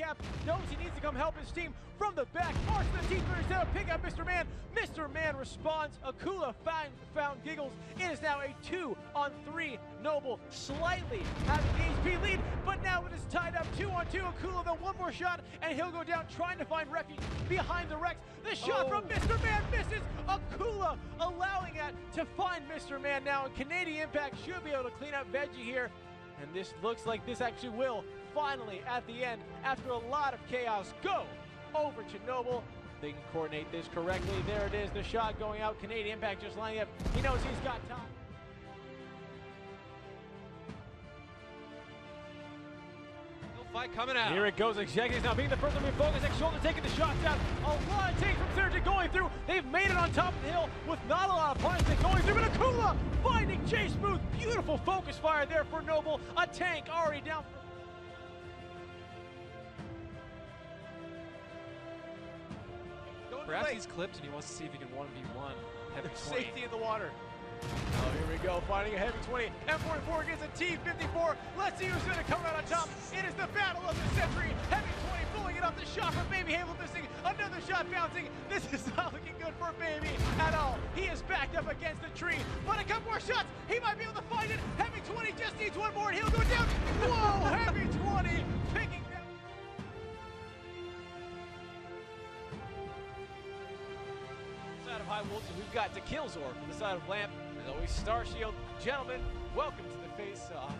gap, knows he needs to come help his team from the back. Marks the team first down, pick up Mr. Man. Mr. Man responds. Akula found Giggles. It is now a 2-on-3. Noble slightly having the HP lead, but now it is tied up 2-on-2. Akula, then one more shot, and he'll go down trying to find refuge behind the Rex. The shot from Mr. Man misses. Akula allowing it to find Mr. Man now, and Canadian Impact should be able to clean up Veggie here. And this looks like this actually will finally, at the end, after a lot of chaos, go over to Noble. They can coordinate this correctly. There it is, the shot going out. Canadian Impact just lining up. He knows he's got time. Fight coming out. Here it goes. Executives now being the first one to be focusing. Shoulder taking the shots out. A lot of takes from Synergy going through. They've made it on top of the hill with not a lot of punishment going through. But Akula finding Chase Smooth. Beautiful focus fire there for Noble. A tank already down. Perhaps he's clipped and he wants to see if he can 1v1 heavy 20. Safety in the water. Oh, here we go, finding a heavy 20. M44 gets a T54. Let's see who's going to come out on top. It is the battle of the century. Heavy 20 pulling it up. The shot from Baby Halo missing. Another shot bouncing. This is not looking good for Baby at all. He is backed up against the tree. But a couple more shots. He might be able to find it. Heavy 20 just needs one more and he'll go down. Whoa, Heavy 20 picking down. Side of High Wolves, we've got to Killzor from the side of Lamp. As always, Star Shield. Gentlemen, welcome to the face-off.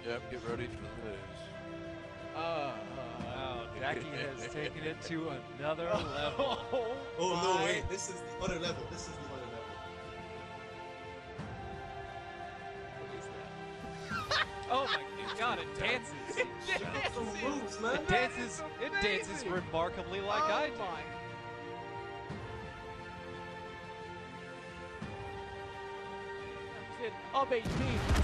Yep, get ready for the news. Wow, Jackie has taken it to another level. Oh no, wait, this is the other level. This is the other level. What is that? Oh my god, it dances. It dances. It dances remarkably like I do. Of HP.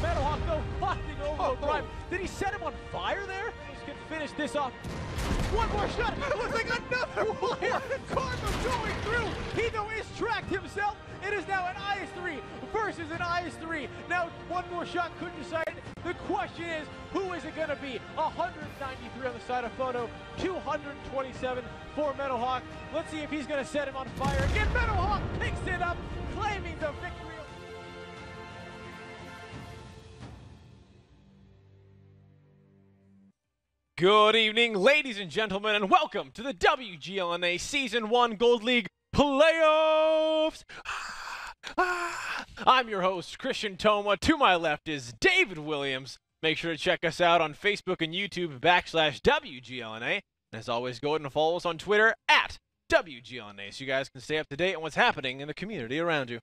Meadowhawk though busting over the drive. Did he set him on fire there? He's gonna finish this off. One more shot. It looks like another player. Cardinal going through. He though is tracked himself. It is now an IS-3 versus an IS-3. Now one more shot couldn't decide. The question is, who is it gonna be? 193 on the side of Photo, 227 for Meadowhawk. Let's see if he's gonna set him on fire again. Meadowhawk picks it up, claiming the victory. Good evening, ladies and gentlemen, and welcome to the WGLNA Season 1 Gold League Playoffs. I'm your host, Christian Toma. To my left is David Williams. Make sure to check us out on Facebook and YouTube /WGLNA. And as always, go ahead and follow us on Twitter @WGLNA so you guys can stay up to date on what's happening in the community around you.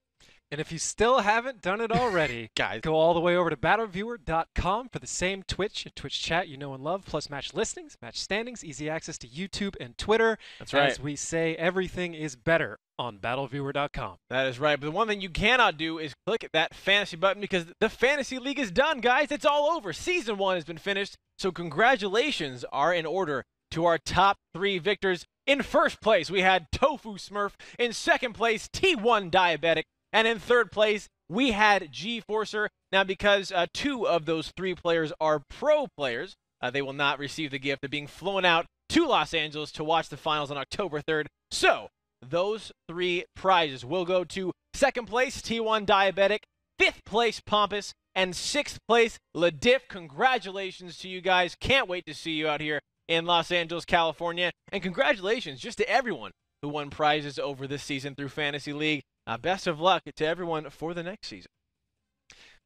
And if you still haven't done it already, guys, go all the way over to battleviewer.com for the same Twitch chat you know and love, plus match listings, match standings, easy access to YouTube and Twitter. That's right. As we say, everything is better on battleviewer.com. That is right. But the one thing you cannot do is click that fantasy button because the fantasy league is done, guys. It's all over. Season 1 has been finished. So congratulations are in order to our top 3 victors. In first place, we had Tofu Smurf. In second place, T1 Diabetic. And in third place, we had G-Forcer. Now, because 2 of those 3 players are pro players, they will not receive the gift of being flown out to Los Angeles to watch the finals on October 3rd. So, those 3 prizes will go to second place, T1 Diabetic, 5th place, Pompous, and 6th place, LaDiff. Congratulations to you guys. Can't wait to see you out here in Los Angeles, California. And congratulations just to everyone who won prizes over this season through Fantasy League. Best of luck to everyone for the next season.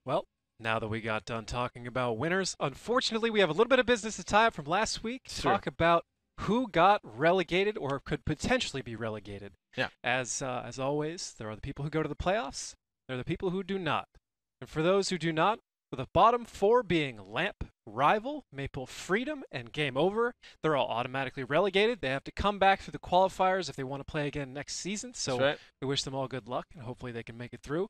Well, now that we got done talking about winners, unfortunately, we have a little bit of business to tie up from last week. Talk about who got relegated or could potentially be relegated. Yeah. As always, there are the people who go to the playoffs. There are the people who do not. And for those who do not, with the bottom 4 being Lamp, Rival, Maple Freedom, and Game Over, they're all automatically relegated. They have to come back through the qualifiers if they want to play again next season. So we wish them all good luck, and hopefully they can make it through.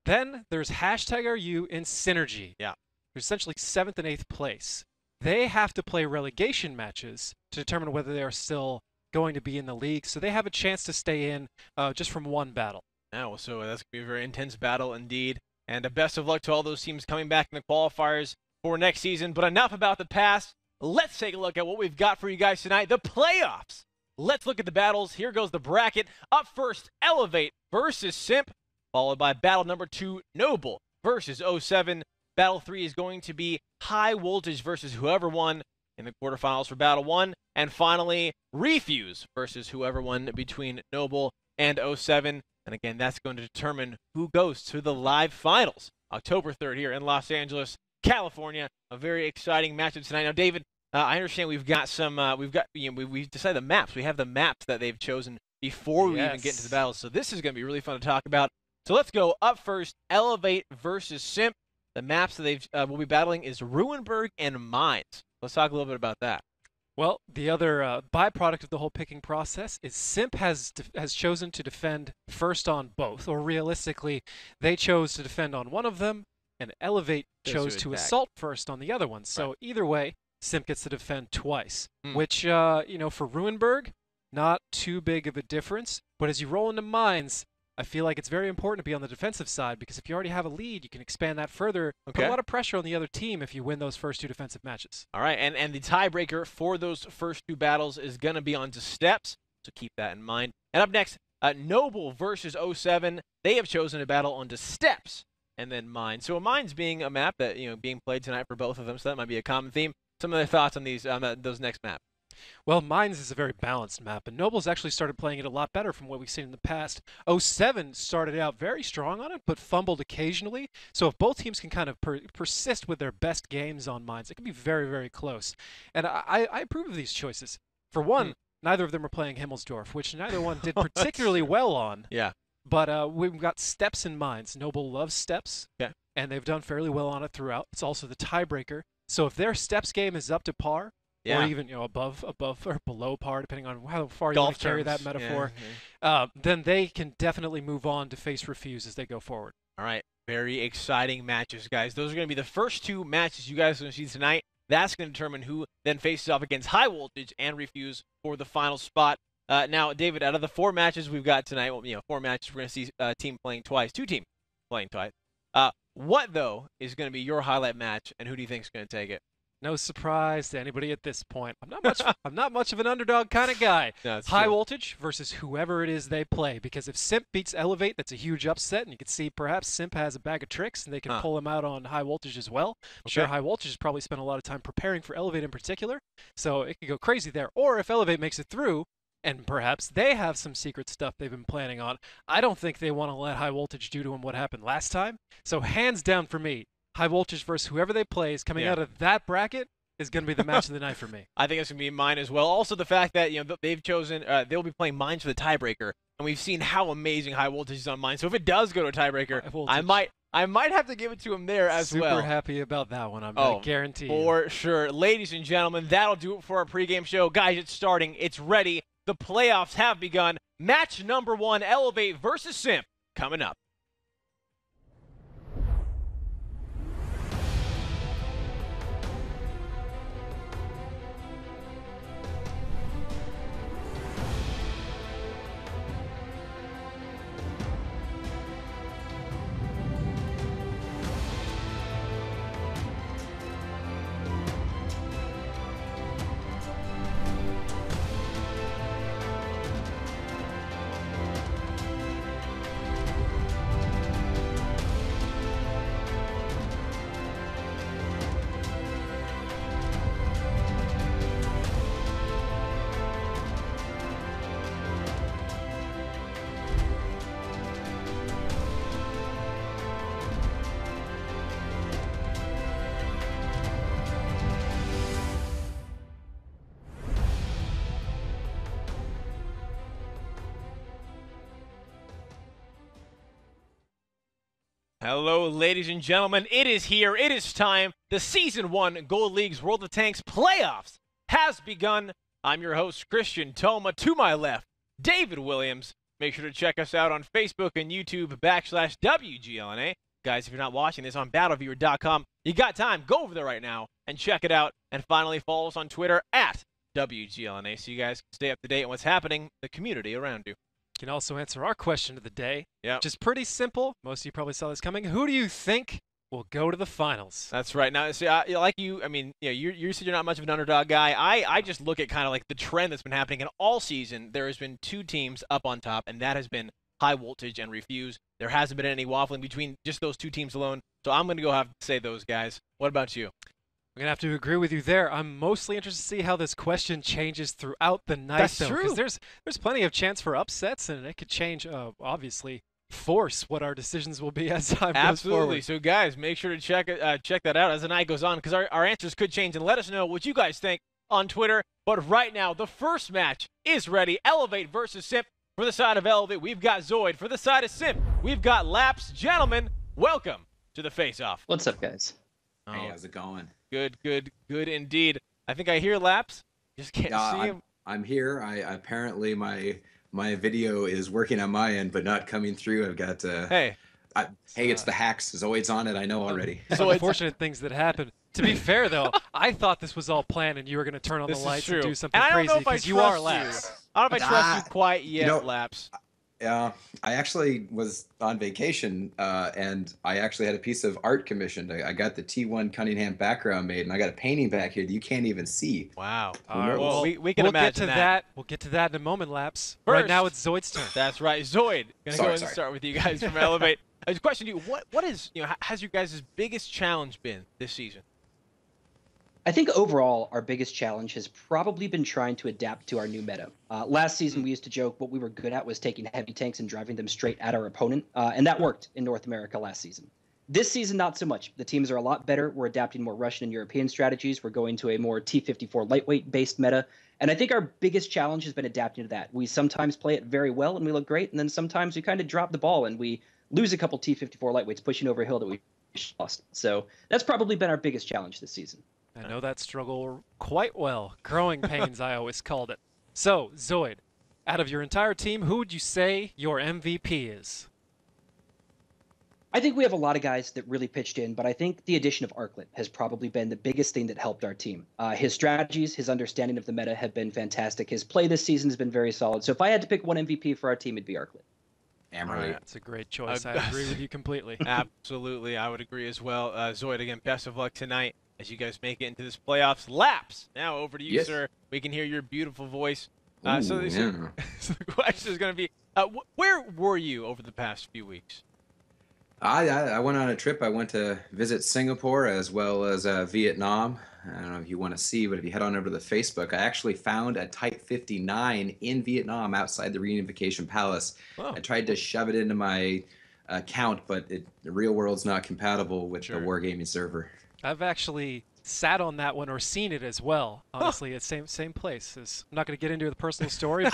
Then there's #RU in Synergy. Yeah. They're essentially 7th and 8th place. They have to play relegation matches to determine whether they are still going to be in the league. So they have a chance to stay in just from one battle. Now, so that's going to be a very intense battle indeed. And best of luck to all those teams coming back in the qualifiers for next season. But enough about the past. let's take a look at what we've got for you guys tonight, the playoffs. Let's look at the battles. Here goes the bracket. Up first, eLevate versus SIMP, followed by battle number 2, Noble versus 07. Battle 3 is going to be High Voltage versus whoever won in the quarterfinals for battle 1. And finally, Refuse versus whoever won between Noble and 07. And again, that's going to determine who goes to the live finals October 3rd here in Los Angeles, California. A very exciting matchup tonight. Now, David, I understand we've decided the maps. We have the maps that they've chosen before we even get into the battles. So this is going to be really fun to talk about. So let's go up first. eLevate versus SIMP. The maps that they've will be battling is Ruinberg and Mines. Let's talk a little bit about that. Well, the other byproduct of the whole picking process is SIMP has chosen to defend first on both, or realistically, they chose to defend on one of them, and eLevate chose to assault first on the other one. So either way, SIMP gets to defend twice, which, for Ruinberg, not too big of a difference. But as you roll into Mines, I feel like it's very important to be on the defensive side, because if you already have a lead, you can expand that further. Put a lot of pressure on the other team if you win those first 2 defensive matches. All right, and the tiebreaker for those first 2 battles is going to be on to steps, so keep that in mind. And up next, Noble versus 07. They have chosen to battle onto steps and then Mines. So Mines being a map that being played tonight for both of them, so that might be a common theme. Some of their thoughts on those next maps. Well, Mines is a very balanced map, and Noble's actually started playing it a lot better from what we've seen in the past. 07 started out very strong on it, but fumbled occasionally. So if both teams can kind of persist with their best games on Mines, it can be very, very close. And I approve of these choices. For one, neither of them are playing Himmelsdorf, which neither one did particularly well on. Yeah. But we've got steps in Mines. Noble loves steps, and they've done fairly well on it throughout. It's also the tiebreaker. So if their steps game is up to par, or even above or below par, depending on how far you want to carry that metaphor, then they can definitely move on to face Refuse as they go forward. All right, very exciting matches, guys. Those are going to be the first 2 matches you guys are going to see tonight. That's going to determine who then faces off against High Voltage and Refuse for the final spot. Now, David, out of the 4 matches we've got tonight, 4 matches, we're going to see a team playing twice, 2 teams playing twice. What, though, is going to be your highlight match, and who do you think is going to take it? No surprise to anybody at this point. I'm not much of an underdog kind of guy. High Voltage versus whoever it is they play, because if SIMP beats eLevate, that's a huge upset, and you can see perhaps SIMP has a bag of tricks, and they can pull him out on High Voltage as well. I'm sure High Voltage has probably spent a lot of time preparing for eLevate in particular, so it could go crazy there. Or if eLevate makes it through, and perhaps they have some secret stuff they've been planning on, I don't think they want to let High Voltage do to him what happened last time. So hands down for me, High Voltage versus whoever they play is coming out of that bracket is going to be the match of the night for me. I think it's going to be mine as well. Also, the fact that they've chosen they'll be playing Mines for the tiebreaker, and we've seen how amazing High Voltage is on Mines. So if it does go to a tiebreaker, I might have to give it to him there as well. Super happy about that one. I guarantee you. For sure, ladies and gentlemen, that'll do it for our pregame show, guys. It's starting. It's ready. The playoffs have begun. Match number 1, eLevate versus SIMP, coming up. Hello, ladies and gentlemen. It is here. It is time. The Season 1 Gold League's World of Tanks Playoffs has begun. I'm your host, Christian Toma. To my left, David Williams. Make sure to check us out on Facebook and YouTube /WGLNA. Guys, if you're not watching this on BattleViewer.com, you got time. Go over there right now and check it out. And finally, follow us on Twitter @WGLNA so you guys can stay up to date on what's happening in the community around you. You can also answer our question of the day, which is pretty simple. Most of you probably saw this coming. Who do you think will go to the finals. That's right. Now, see, like you, I mean, you said you're not much of an underdog guy. I just look at kind of like the trend that's been happening in all season. There has been 2 teams up on top, and that has been High Voltage and Refuse. There hasn't been any waffling between just those 2 teams alone. So I'm going to have to say those guys. What about you? I'm going to have to agree with you there. I'm mostly interested to see how this question changes throughout the night, That's though. true. Because there's plenty of chance for upsets, and it could change, obviously, force what our decisions will be as time goes Absolutely. forward. So, guys, make sure to check that out as the night goes on, because our answers could change. And let us know what you guys think on Twitter. But right now, the first match is ready. eLevate versus SIMP. For the side of eLevate, we've got Zoid. For the side of SIMP, we've got Laps. Gentlemen, welcome to the face-off. What's up, guys? Hey, how's it going? Good indeed. I think I hear Laps. Just can't see him. I'm here. Apparently my video is working on my end, but not coming through. I've got Hey, it's the hacks. Zoid's on it. I know already. So unfortunate things that happen. To be fair, though, I thought this was all planned and you were going to turn on the lights and do something crazy because you are Laps. I don't know if I trust you quite yet, Laps. I actually was on vacation, and I actually had a piece of art commissioned. I got the T1 Cunningham background made, and I got a painting back here that you can't even see. Wow. All right, well, we can imagine that. We'll get to that in a moment, Laps. First, right now, it's Zoid's turn. That's right. Zoid, going to go ahead and start with you guys from eLevate. I just question you, what is, has your guys' biggest challenge been this season? I think overall, our biggest challenge has probably been trying to adapt to our new meta. Last season, we used to joke what we were good at was taking heavy tanks and driving them straight at our opponent, and that worked in North America last season. This season, not so much. The teams are a lot better. We're adapting more Russian and European strategies. We're going to a more T-54 lightweight-based meta, and I think our biggest challenge has been adapting to that. We sometimes play it very well and we look great, and then sometimes we kind of drop the ball and we lose a couple T-54 lightweights pushing over a hill that we lost. So that's probably been our biggest challenge this season. I know that struggle quite well. Growing pains, I always called it. So, Zoid, out of your entire team, who would you say your MVP is? I think we have a lot of guys that really pitched in, but I think the addition of Arclet has probably been the biggest thing that helped our team. His strategies, his understanding of the meta have been fantastic. His play this season has been very solid. So if I had to pick one MVP for our team, it'd be Arclet. Right. That's a great choice. I agree with you completely. Absolutely. I would agree as well. Zoid, again, best of luck tonight as you guys make it into this playoffs. Laps, now over to you, Yes. sir. We can hear your beautiful voice. Ooh, So the question is going to be, where were you over the past few weeks? I went on a trip. I went to visit Singapore as well as Vietnam. I don't know if you want to see, but if you head on over to the Facebook, I actually found a Type 59 in Vietnam outside the Reunification Palace. Oh. I tried to shove it into my account, but the real world's not compatible with the Wargaming server. I've actually sat on that one or seen it as well. Honestly, it's same place. I'm not going to get into the personal story,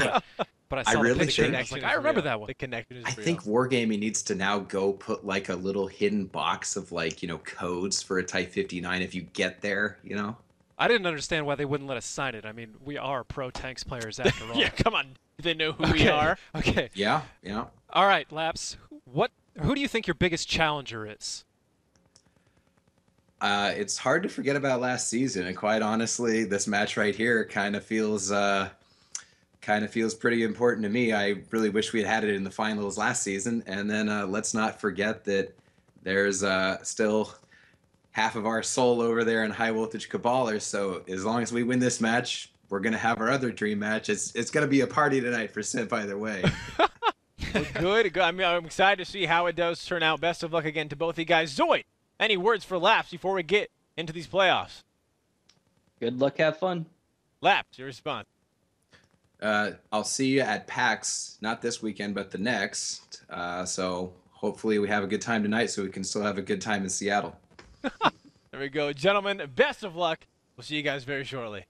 but I saw really the picture and I think- was like, I remember that one. The connection is I real. think Wargaming needs to now go put like a little hidden box of like, codes for a Type 59 if you get there, I didn't understand why they wouldn't let us sign it. I mean, we are pro tanks players after all. Yeah, come on. They know who we are. Okay. Yeah. All right, Laps. Who do you think your biggest challenger is? It's hard to forget about last season, and quite honestly, this match right here kind of feels pretty important to me. I really wish we had it in the finals last season, and then let's not forget that there's still half of our soul over there in High Voltage Caballers. So as long as we win this match, we're gonna have our other dream match. It's gonna be a party tonight for Simp either way. Well, good. I mean, I'm excited to see how it does turn out. Best of luck again to both of you guys. Zoid, any words for Laps before we get into these playoffs? Good luck, have fun. Laps, your response. I'll see you at PAX, not this weekend, but the next. So hopefully we have a good time tonight so we can still have a good time in Seattle. There we go. Gentlemen, best of luck. We'll see you guys very shortly.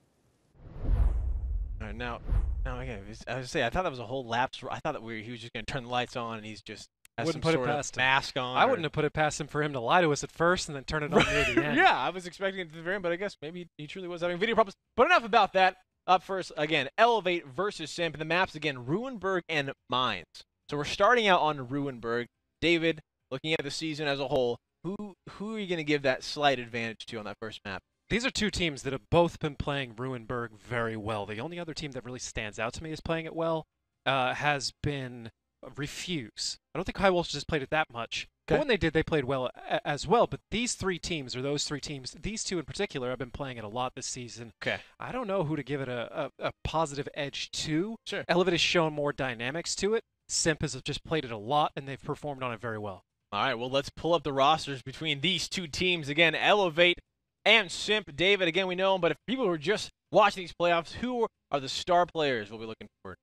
All right, now again, I was going to say, I thought that was a whole Laps. I thought that he was just going to turn the lights on and he's just has Wouldn't some put it sort of past him. mask on. I wouldn't have put it past him for him to lie to us at first and then turn it on near the end. Yeah, I was expecting it to the very end, but I guess maybe he truly was having video problems. But enough about that. Up first, again, eLevate versus SIMP. The maps, again, Ruinberg and Mines. So we're starting out on Ruinberg. David, looking at the season as a whole, who are you going to give that slight advantage to on that first map? These are two teams that have both been playing Ruinberg very well. The only other team that really stands out to me as playing it well has been Refuse. I don't think High Voltage has played it that much, But when they did, they played well as well. But these three teams, or those three teams, these two in particular, have been playing it a lot this season. Okay. I don't know who to give it a positive edge to. Sure. eLevate has shown more dynamics to it. SIMP has just played it a lot, and they've performed on it very well. All right, well, let's pull up the rosters between these two teams. Again, eLevate and SIMP. David, again, we know them, but if people who are just watching these playoffs, who are the star players we'll be looking for?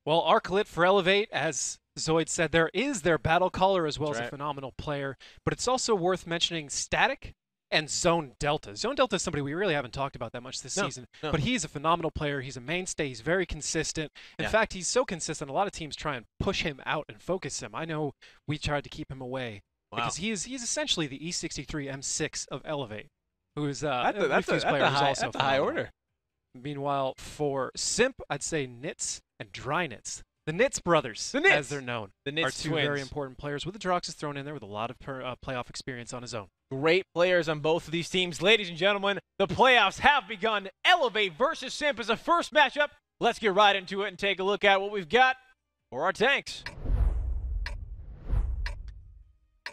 Well, Arclit for eLevate, as Zoid said, there is their battle caller as well That's as right. a phenomenal player. But it's also worth mentioning Static and Zone Delta. Zone Delta is somebody we really haven't talked about that much this season. No. But he's a phenomenal player. He's a mainstay. He's very consistent. In fact, he's so consistent, a lot of teams try and push him out and focus him. I know we tried to keep him away. Wow. Because he's essentially the E63 M6 of eLevate, who is That's a high order. Meanwhile, for SIMP, I'd say Nits and Dry Nits. The Nits brothers, The Nits. as they're known, The are Nits two twins. very important players with the Droxus thrown in there with a lot of playoff experience on his own. Great players on both of these teams. Ladies and gentlemen, the playoffs have begun. eLevate versus SIMP is the first matchup. Let's get right into it and take a look at what we've got for our tanks.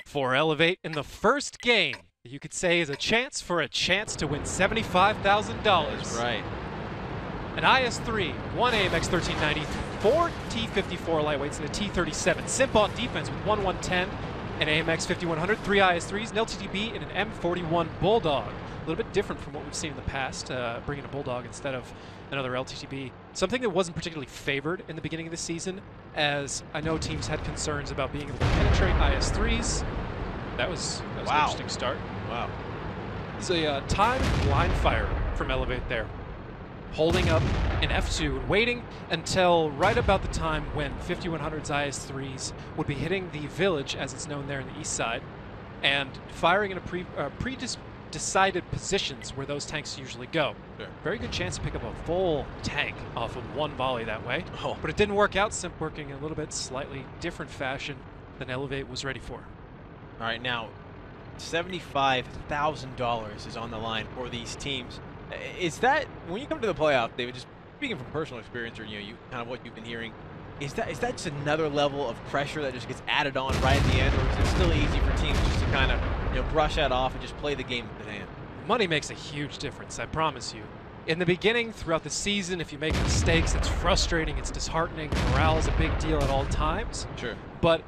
For eLevate, in the first game, you could say is a chance to win $75,000. Right. An IS-3, one AMX 1390, four T-54 lightweights, and a T-37. SIMP on defense with one 110, an AMX 5100, three IS-3s, an LTTB, and an M41 Bulldog. A little bit different from what we've seen in the past, bringing a Bulldog instead of another LTTB. Something that wasn't particularly favored in the beginning of the season, as I know teams had concerns about being able to penetrate IS-3s. That was an interesting start. Wow. It's a timed blind fire from eLevate there, holding up an F2 and waiting until right about the time when 5100's IS-3s would be hitting the village, as it's known there in the east side, and firing in a pre-decided positions where those tanks usually go. Sure. Very good chance to pick up a full tank off of one volley that way. Oh. But it didn't work out. SIMP working in a little bit slightly different fashion than eLevate was ready for. All right, now, $75,000 is on the line for these teams. Is that, when you come to the playoff, David, just speaking from personal experience, or you kind of what you've been hearing, is that just another level of pressure that just gets added on right at the end, or is it still easy for teams just to kind of brush that off and just play the game at hand? Money makes a huge difference, I promise you. In the beginning, throughout the season, if you make mistakes, it's frustrating, it's disheartening, morale is a big deal at all times. Sure. But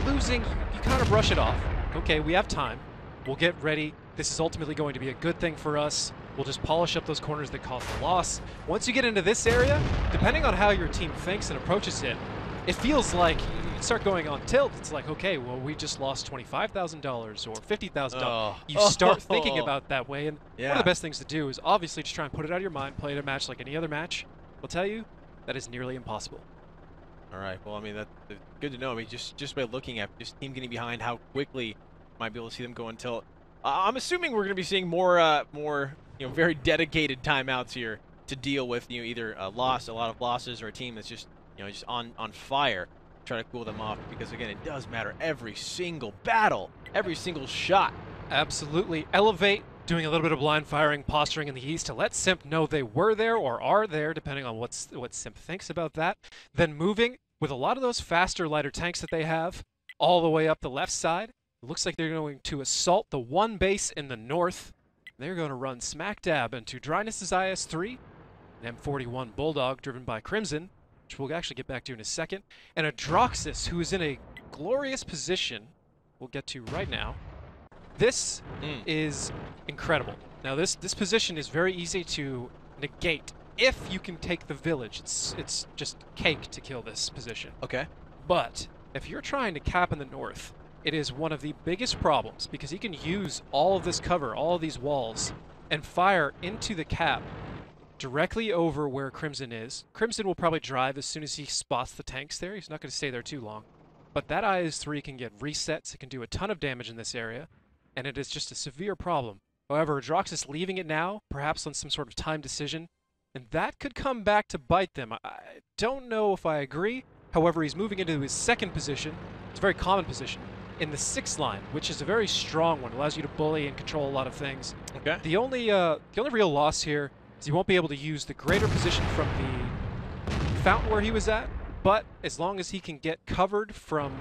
losing, you kind of brush it off. Okay, we have time. We'll get ready. This is ultimately going to be a good thing for us. We'll just polish up those corners that caused the loss. Once you get into this area, depending on how your team thinks and approaches it, it feels like you start going on tilt. It's like, okay, well, we just lost $25,000 or $50,000. Oh. You start thinking about that way, and Yeah. one of the best things to do is obviously just try and put it out of your mind, play it a match like any other match. I'll tell you, that is nearly impossible. All right. Well, I mean, that's good to know. I mean, just by looking at just team getting behind, how quickly might be able to see them go on tilt. I'm assuming we're going to be seeing more very dedicated timeouts here to deal with either a lot of losses, or a team that's just just on fire, try to cool them off, because again, it does matter every single battle, every single shot. Absolutely. eLevate doing a little bit of blind firing, posturing in the east to let SIMP know they were there or are there, depending on what SIMP thinks about that. Then moving with a lot of those faster, lighter tanks that they have all the way up the left side. It looks like they're going to assault the one base in the north. They're going to run smack dab into Dryness's IS-3, an M41 Bulldog driven by Crimson, which we'll actually get back to in a second, and a Droxus who is in a glorious position we'll get to right now. This is incredible. Now this position is very easy to negate if you can take the village. It's just cake to kill this position. Okay. But if you're trying to cap in the north, it is one of the biggest problems, because he can use all of this cover, all of these walls, and fire into the cap directly over where Crimson is. Crimson will probably drive as soon as he spots the tanks there. He's not going to stay there too long. But that IS-3 can get resets. It can do a ton of damage in this area, and it is just a severe problem. However, Droxus leaving it now, perhaps on some sort of time decision, and that could come back to bite them. I don't know if I agree. However, he's moving into his second position. It's a very common position in the 6th line, which is a very strong one. It allows you to bully and control a lot of things. Okay. The only real loss here is he won't be able to use the greater position from the fountain where he was at, but as long as he can get covered from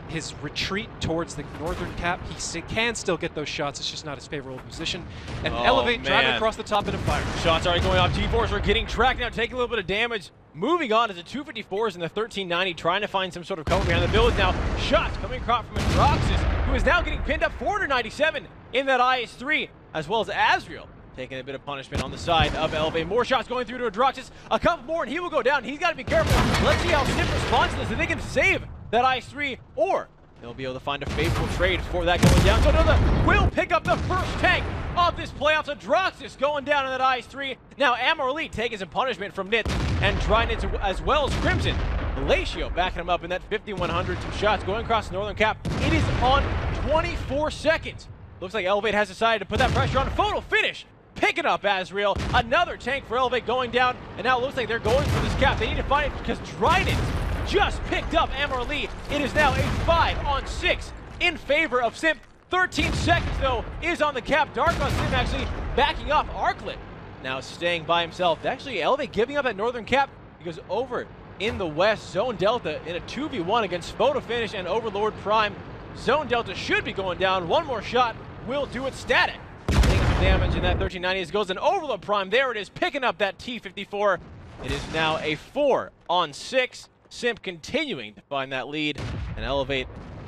his retreat towards the northern cap. He can still get those shots. It's just not his favorable position. And eLevate driving across the top into fire. Shots already going off. G-Force are getting tracked now, taking a little bit of damage. Moving on to the 254s and the 1390, trying to find some sort of cover behind the build now. Shots coming across from Androxus, who is now getting pinned up 497 in that IS-3, as well as Azriel taking a bit of punishment on the side of eLevate. More shots going through to Androxus. A couple more and he will go down. He's got to be careful. Let's see how SIMP responds to this. If they can save that IS-3, or they'll be able to find a favorable trade for that going down. So Nova will pick up the first tank of this playoffs. Androxus going down in that IS-3. Now Amorelie taking some punishment from Nitz and Drynitz as well as Crimson. Galatio backing him up in that 5100. Some shots going across the northern cap. It is on 24 seconds. Looks like eLevate has decided to put that pressure on. Photo finish. Picking up Azriel. Another tank for eLevate going down. And now it looks like they're going for this cap. They need to find it because Drynitz just picked up Amorelie. It is now a 5-on-6 in favor of SIMP. 13 seconds, though, is on the cap. Dark on SIMP actually backing off Arclit. Now staying by himself. Actually, eLevate giving up that northern cap because over in the west, Zone Delta in a 2v1 against Photo Finish and Overlord Prime. Zone Delta should be going down. One more shot will do it static. Taking some damage in that 1390 as goes an Overlord Prime. There it is, picking up that T-54. It is now a 4-on-6. SIMP continuing to find that lead, and eLevate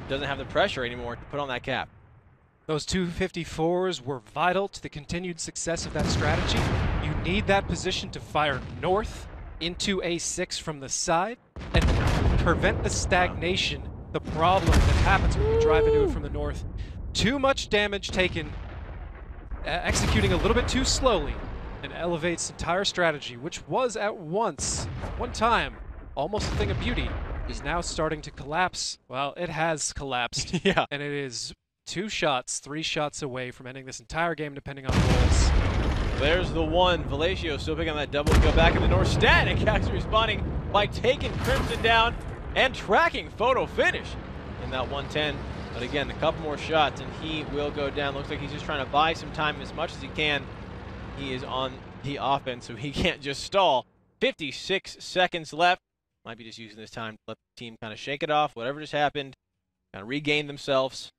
doesn't have the pressure anymore to put on that cap. Those 254s were vital to the continued success of that strategy. You need that position to fire north into A6 from the side and prevent the stagnation, the problem that happens when you drive into it from the north. Too much damage taken, executing a little bit too slowly, and eLevate's entire strategy, which was at one time, almost a thing of beauty, is now starting to collapse. Well, it has collapsed. Yeah. And it is 2 shots, 3 shots away from ending this entire game, depending on goals. There's the one. Galatio still picking on that double kill back in the north. Static actually responding by taking Crimson down and tracking Photo Finish in that 110. But again, a couple more shots and he will go down. Looks like he's just trying to buy some time as much as he can. He is on the offense, so he can't just stall. 56 seconds left. Might be just using this time to let the team kind of shake it off, whatever just happened, kind of regain themselves,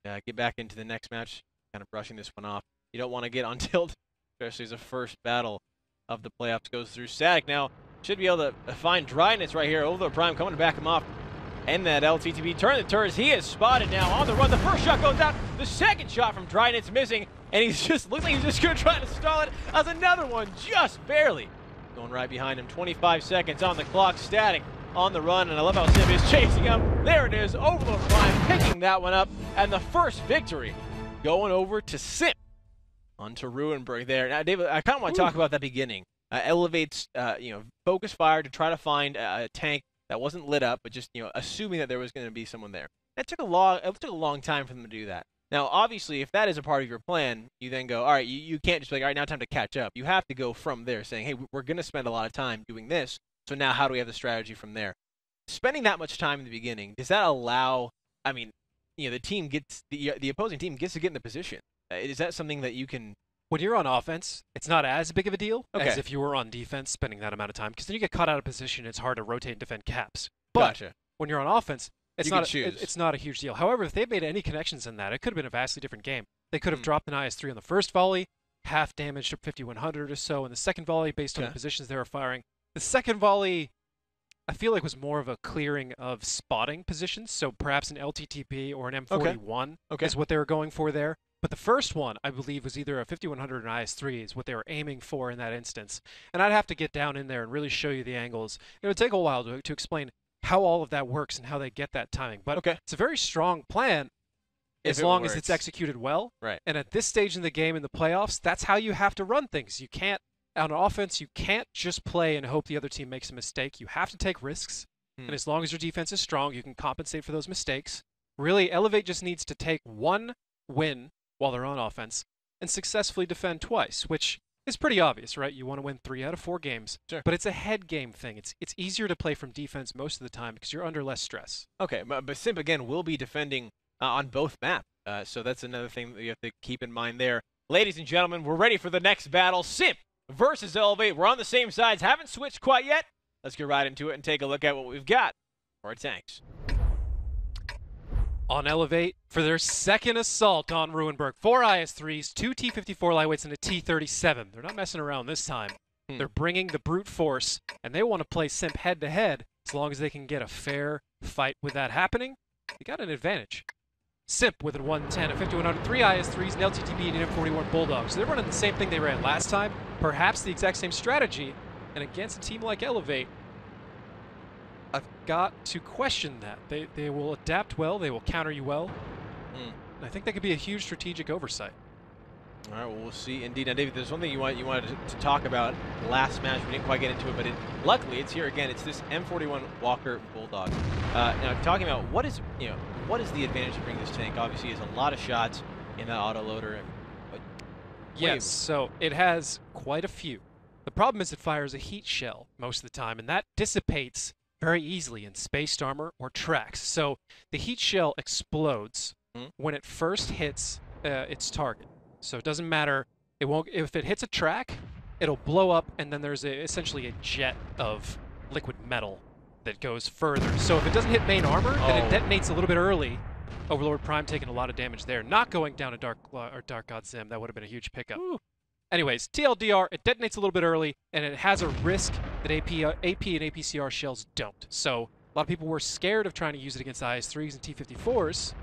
get back into the next match, kind of brushing this one off. You don't want to get on tilt, especially as the first battle of the playoffs goes through. Static now should be able to find Drynitz right here. Overlord Prime coming to back him off. And that LTTB turn the turrets. He is spotted now on the run. The first shot goes out. The second shot from Drynitz missing. And he's just, looks like he's just going to try to stall it as another one just barely going right behind him. 25 seconds on the clock. Static on the run. And I love how SIMP is chasing him. There it is. Overlord Prime picking that one up. And the first victory going over to SIMP onto Ruinberg there. Now, David, I kind of want to talk about that beginning. eLevate's, focus fire to try to find a tank that wasn't lit up, but just, assuming that there was going to be someone there. It took a long time for them to do that. Now, obviously, if that is a part of your plan, you then go, all right, you can't just be like, all right, now time to catch up. You have to go from there saying, hey, we're going to spend a lot of time doing this, so now how do we have the strategy from there? Spending that much time in the beginning, does that allow, the team gets, the opposing team gets to get in the position? Is that something that you can... When you're on offense, it's not as big of a deal Okay. as if you were on defense spending that amount of time, because then you get caught out of position, it's hard to rotate and defend caps. But Gotcha. when you're on offense, You can choose. it's not a huge deal. However, if they made any connections in that, it could have been a vastly different game. They could have dropped an IS-3 on the first volley, half damage to 5100 or so in the second volley based on the positions they were firing. The second volley, I feel like, was more of a clearing of spotting positions, so perhaps an LTTP or an M41 is what they were going for there. But the first one, I believe, was either a 5100 or an IS-3 is what they were aiming for in that instance. And I'd have to get down in there and really show you the angles. It would take a while to explain how all of that works and how they get that timing. But it's a very strong plan as long as it's executed well. Right. And at this stage in the game in the playoffs, that's how you have to run things. You can't, on offense, you can't just play and hope the other team makes a mistake. You have to take risks. And as long as your defense is strong, you can compensate for those mistakes. Really, eLevate just needs to take one win while they're on offense and successfully defend twice, which is pretty obvious, right? You want to win 3 out of 4 games, but it's a head game thing. It's easier to play from defense most of the time because you're under less stress. Okay, but SIMP, again, will be defending on both maps, so that's another thing that you have to keep in mind there. Ladies and gentlemen, we're ready for the next battle. SIMP versus eLevate. We're on the same sides, haven't switched quite yet. Let's get right into it and take a look at what we've got for our tanks. on eLevate for their second assault on Ruinberg. 4 IS-3s, 2 T-54 lightweights, and a T-37. They're not messing around this time. They're bringing the brute force, and they want to play Simp head-to-head as long as they can get a fair fight with that happening. They got an advantage. Simp with a 110, a 5100, 3 IS-3s, an LTTB, and an M41 Bulldog. So they're running the same thing they ran last time, perhaps the exact same strategy, and against a team like eLevate, I've got to question that. They will adapt well, they will counter you well, and I think that could be a huge strategic oversight. All right, well, we'll see. Indeed. Now, David, there's one thing you wanted to talk about last match. We didn't quite get into it, but luckily it's here again. It's this M41 Walker Bulldog. Now, talking about what is the advantage of bringing this tank? Obviously, it's a lot of shots in that autoloader. Yes, so it has quite a few. The problem is it fires a heat shell most of the time, and that dissipates very easily in spaced armor or tracks. So the heat shell explodes when it first hits its target. So it doesn't matter. It won't. If it hits a track, it'll blow up, and then there's essentially a jet of liquid metal that goes further. So if it doesn't hit main armor, then it detonates a little bit early. Overlord Prime taking a lot of damage there. Not going down a Dark God Zim. That would have been a huge pickup. Ooh. Anyways, TLDR, it detonates a little bit early, and it has a risk that AP and APCR shells don't. So a lot of people were scared of trying to use it against IS-3s and T-54s,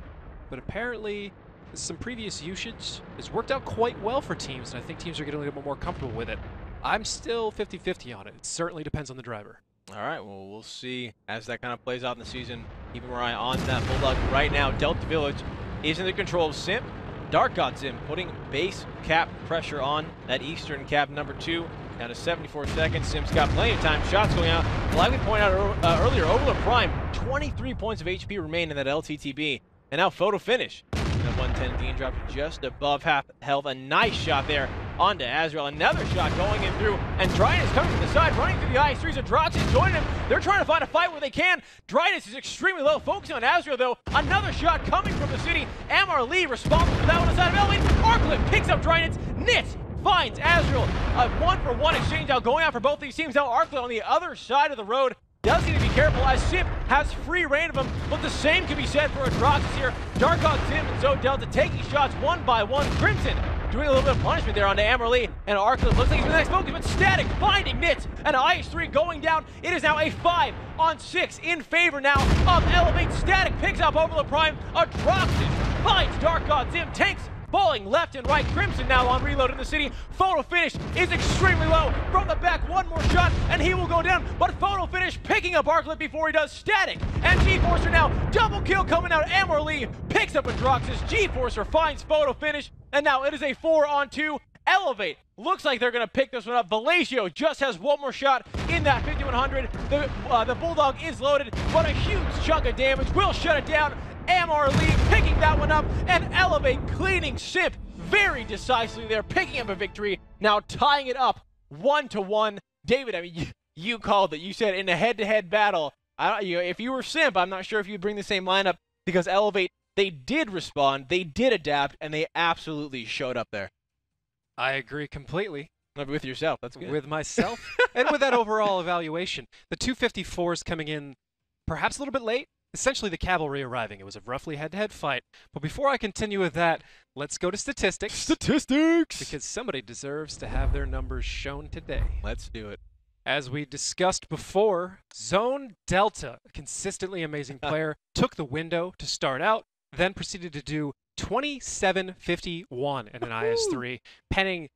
but apparently some previous usage has worked out quite well for teams, and I think teams are getting a little bit more comfortable with it. I'm still 50-50 on it. It certainly depends on the driver. All right, well, we'll see as that kind of plays out in the season. Keeping our eye on that Bulldog right now. Delta Village is in the control of Simp. Dark God Zim putting base cap pressure on that eastern cap number 2. Down to 74 seconds. Simp's got plenty of time. Shots going out. Like we pointed out earlier, Overlord Prime, 23 points of HP remain in that LTTB. And now photo finish. That 110 Dean dropped just above half health. A nice shot there onto Azrael. Another shot going in through. And Dryness coming from the side, running through the IS-3s. And Drox is joining him. They're trying to find a fight where they can. Dryness is extremely low. Focusing on Azrael, though. Another shot coming from the city. Amar Lee responsible for that one on the side of eLevate. Arclip picks up Dryness. Nitz finds Azrael. A 1-for-1 exchange out going out for both these teams. Now Arclip on the other side of the road does need to be careful as Simp has free reign of him, but the same can be said for Atroxis here. Dark God Zim and Zo Delta taking shots one by one. Crimson doing a little bit of punishment there onto Amerly, and Arclip looks like he's the next focus, but Static finding Nitz, and IS-3 going down. It is now a 5-on-6 in favor now of eLevate. Static picks up Overlord Prime. Atroxis finds Dark God Zim, tanks falling left and right. Crimson now on reload in the city. Photo finish is extremely low. From the back, one more shot, and he will go down. But photo finish picking up Arclip before he does. Static and G-Forcer now. Double kill coming out. Amerly picks up Atroxis. G-Forcer finds photo finish, and now it is a 4-on-2. eLevate looks like they're going to pick this one up. Velatio just has one more shot in that 5100. The Bulldog is loaded, but a huge chunk of damage will shut it down. Amar Lee picking that one up, and eLevate cleaning Simp very decisively there, picking up a victory, now tying it up 1-1. David, I mean, you called it. You said in a head-to-head battle, if you were Simp, I'm not sure if you'd bring the same lineup, because eLevate, they did respond, they did adapt, and they absolutely showed up there. I agree completely. With yourself, that's good. With myself, and with that overall evaluation. The 254s coming in perhaps a little bit late. Essentially the cavalry arriving. It was a roughly head-to-head fight. But before I continue with that, let's go to statistics. Statistics! Because somebody deserves to have their numbers shown today. Let's do it. As we discussed before, Zone Delta, a consistently amazing player, took the window to start out, then proceeded to do 27-51 in an IS-3, penning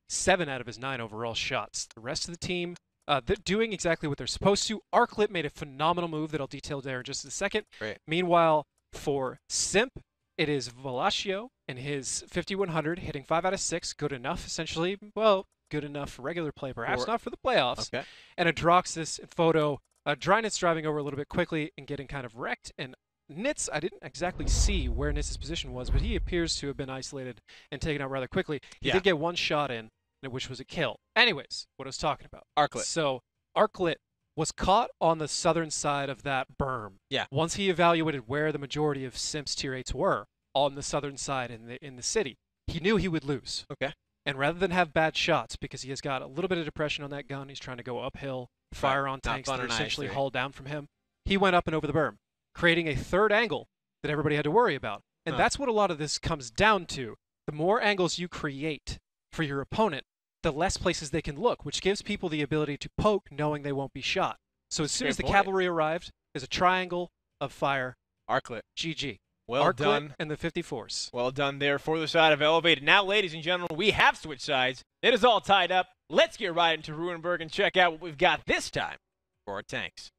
7 out of his 9 overall shots. The rest of the team they're doing exactly what they're supposed to. Arclip made a phenomenal move that I'll detail there in just a second. Great. Meanwhile, for Simp, it is Velatio in his 5100 hitting 5 out of 6. Good enough, essentially. Well, good enough for regular play, perhaps not for the playoffs. Okay. And Adroxis and Photo. Dryness driving over a little bit quickly and getting kind of wrecked. And Nitz, I didn't exactly see where Nitz's position was, but he appears to have been isolated and taken out rather quickly. He did get one shot in, which was a kill. Anyways, what I was talking about. Arclit. So Arclit was caught on the southern side of that berm. Yeah. Once he evaluated where the majority of Simp's tier 8s were, on the southern side in the city, he knew he would lose. Okay. And rather than have bad shots, because he has got a little bit of depression on that gun, he's trying to go uphill, fire on tanks that are essentially hauled down from him, he went up and over the berm, creating a third angle that everybody had to worry about. And Huh. that's what a lot of this comes down to. The more angles you create for your opponent, the less places they can look, which gives people the ability to poke knowing they won't be shot. So as soon Great as the point. cavalry arrived, there's a triangle of fire. Arclet. GG. Well Arclet done. and the 54s. Well done there for the side of eLevate. Now, ladies and gentlemen, we have switched sides. It is all tied up. Let's get right into Ruinberg and check out what we've got this time for our tanks.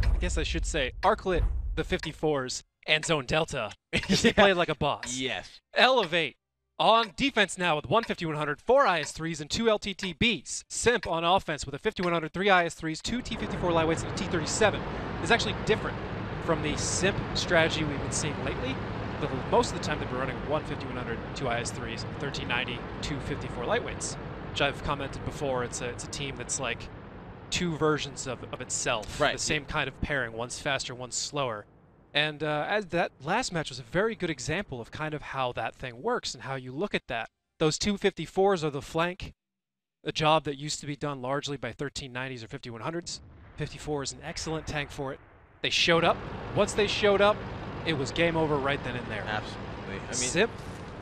I guess I should say Arclet, the 54s, and Zone Delta. Because Yeah. they played like a boss. Yes. eLevate on defense now with 1 5100, 4 IS-3s, and 2 LTTBs. Simp on offense with a 5100, 3 IS-3s, 2 T-54 lightweights, and a T-37. It's actually different from the Simp strategy we've been seeing lately. Most of the time they've been running 1 5100, 2 IS-3s, 1390, 2 54 lightweights, which I've commented before. It's a team that's like two versions of itself. Right. The same kind of pairing. One's faster, one's slower. And as that last match was a very good example of kind of how that thing works and how you look at that. Those 254s are the flank, a job that used to be done largely by 1390s or 5100s. 54 is an excellent tank for it. They showed up. Once they showed up, it was game over right then and there. Absolutely. I mean, Simp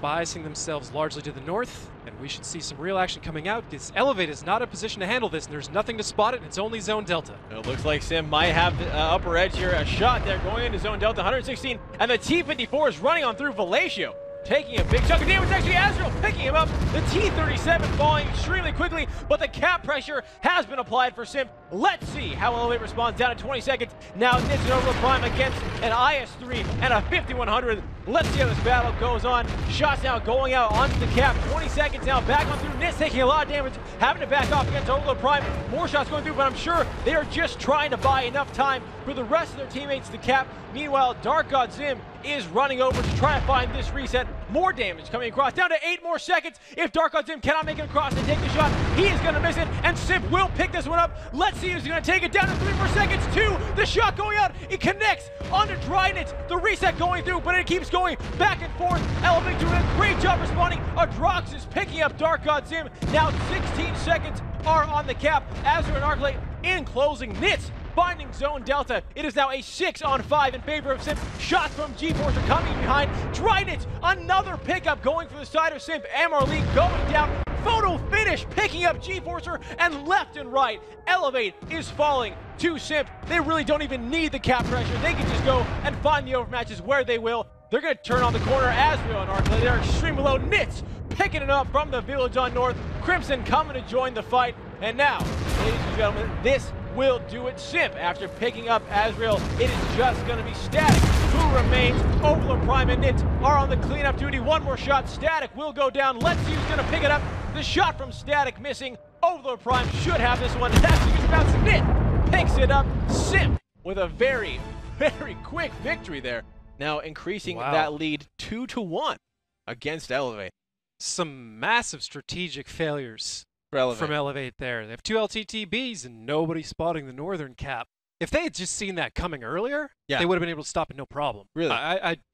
biasing themselves largely to the north, and we should see some real action coming out. This eLevate is not in position to handle this, and there's nothing to spot it, and it's only Zone Delta. it looks like Sim might have the upper edge here. A shot there going into Zone Delta, 116, and the T-54 is running on through Valatio. Taking a big chunk of damage, actually Azrael picking him up. The T-37 falling extremely quickly, but the cap pressure has been applied for Simp. Let's see how eLevate responds down to 20 seconds. Now Nitz over Prime against an IS-3 and a 5100. Let's see how this battle goes on. Shots now going out onto the cap. 20 seconds now back on through. Nitz taking a lot of damage, having to back off against Overload Prime. More shots going through, but I'm sure they are just trying to buy enough time for the rest of their teammates to cap. Meanwhile, Dark God Zim is running over to try to find this reset. More damage coming across. Down to 8 more seconds. If Dark God Zim cannot make it across and take the shot, he is going to miss it, and Simp will pick this one up. Let's see who's going to take it. Down to 3 more seconds. 2. The shot going out. It connects onto Drynit. The reset going through, but it keeps going back and forth. eLevate doing a great job responding. Adrox is picking up Dark God Zim. Now 16 seconds are on the cap. Azure and Arclay in closing. Nitz finding Zone Delta. It is now a 6-on-5 in favor of Simp. Shots from G-Force are coming behind. Drynit, another pickup going for the side of Simp. MR going down. Photo finish, picking up G-Forcer, and left and right. eLevate is falling to Simp. They really don't even need the cap pressure. They can just go and find the overmatches where they will. They're going to turn on the corner. Azrael and Arclay, they're extremely low. Nitz picking it up from the village on north. Crimson coming to join the fight. And now, ladies and gentlemen, this will do it. Simp, after picking up Azrael, it is just going to be Static who remains. Overlord Prime and Nitz are on the cleanup duty. One more shot. Static will go down. Let's see who's going to pick it up. The shot from Static missing. Overlord Prime should have this one. That's just about Nitz picks it up. Simp with a very, very quick victory there. Now increasing that lead 2-1 against eLevate. Some massive strategic failures from eLevate there. They have 2 LTTBs and nobody spotting the northern cap. If they had just seen that coming earlier, they would have been able to stop it no problem. Really?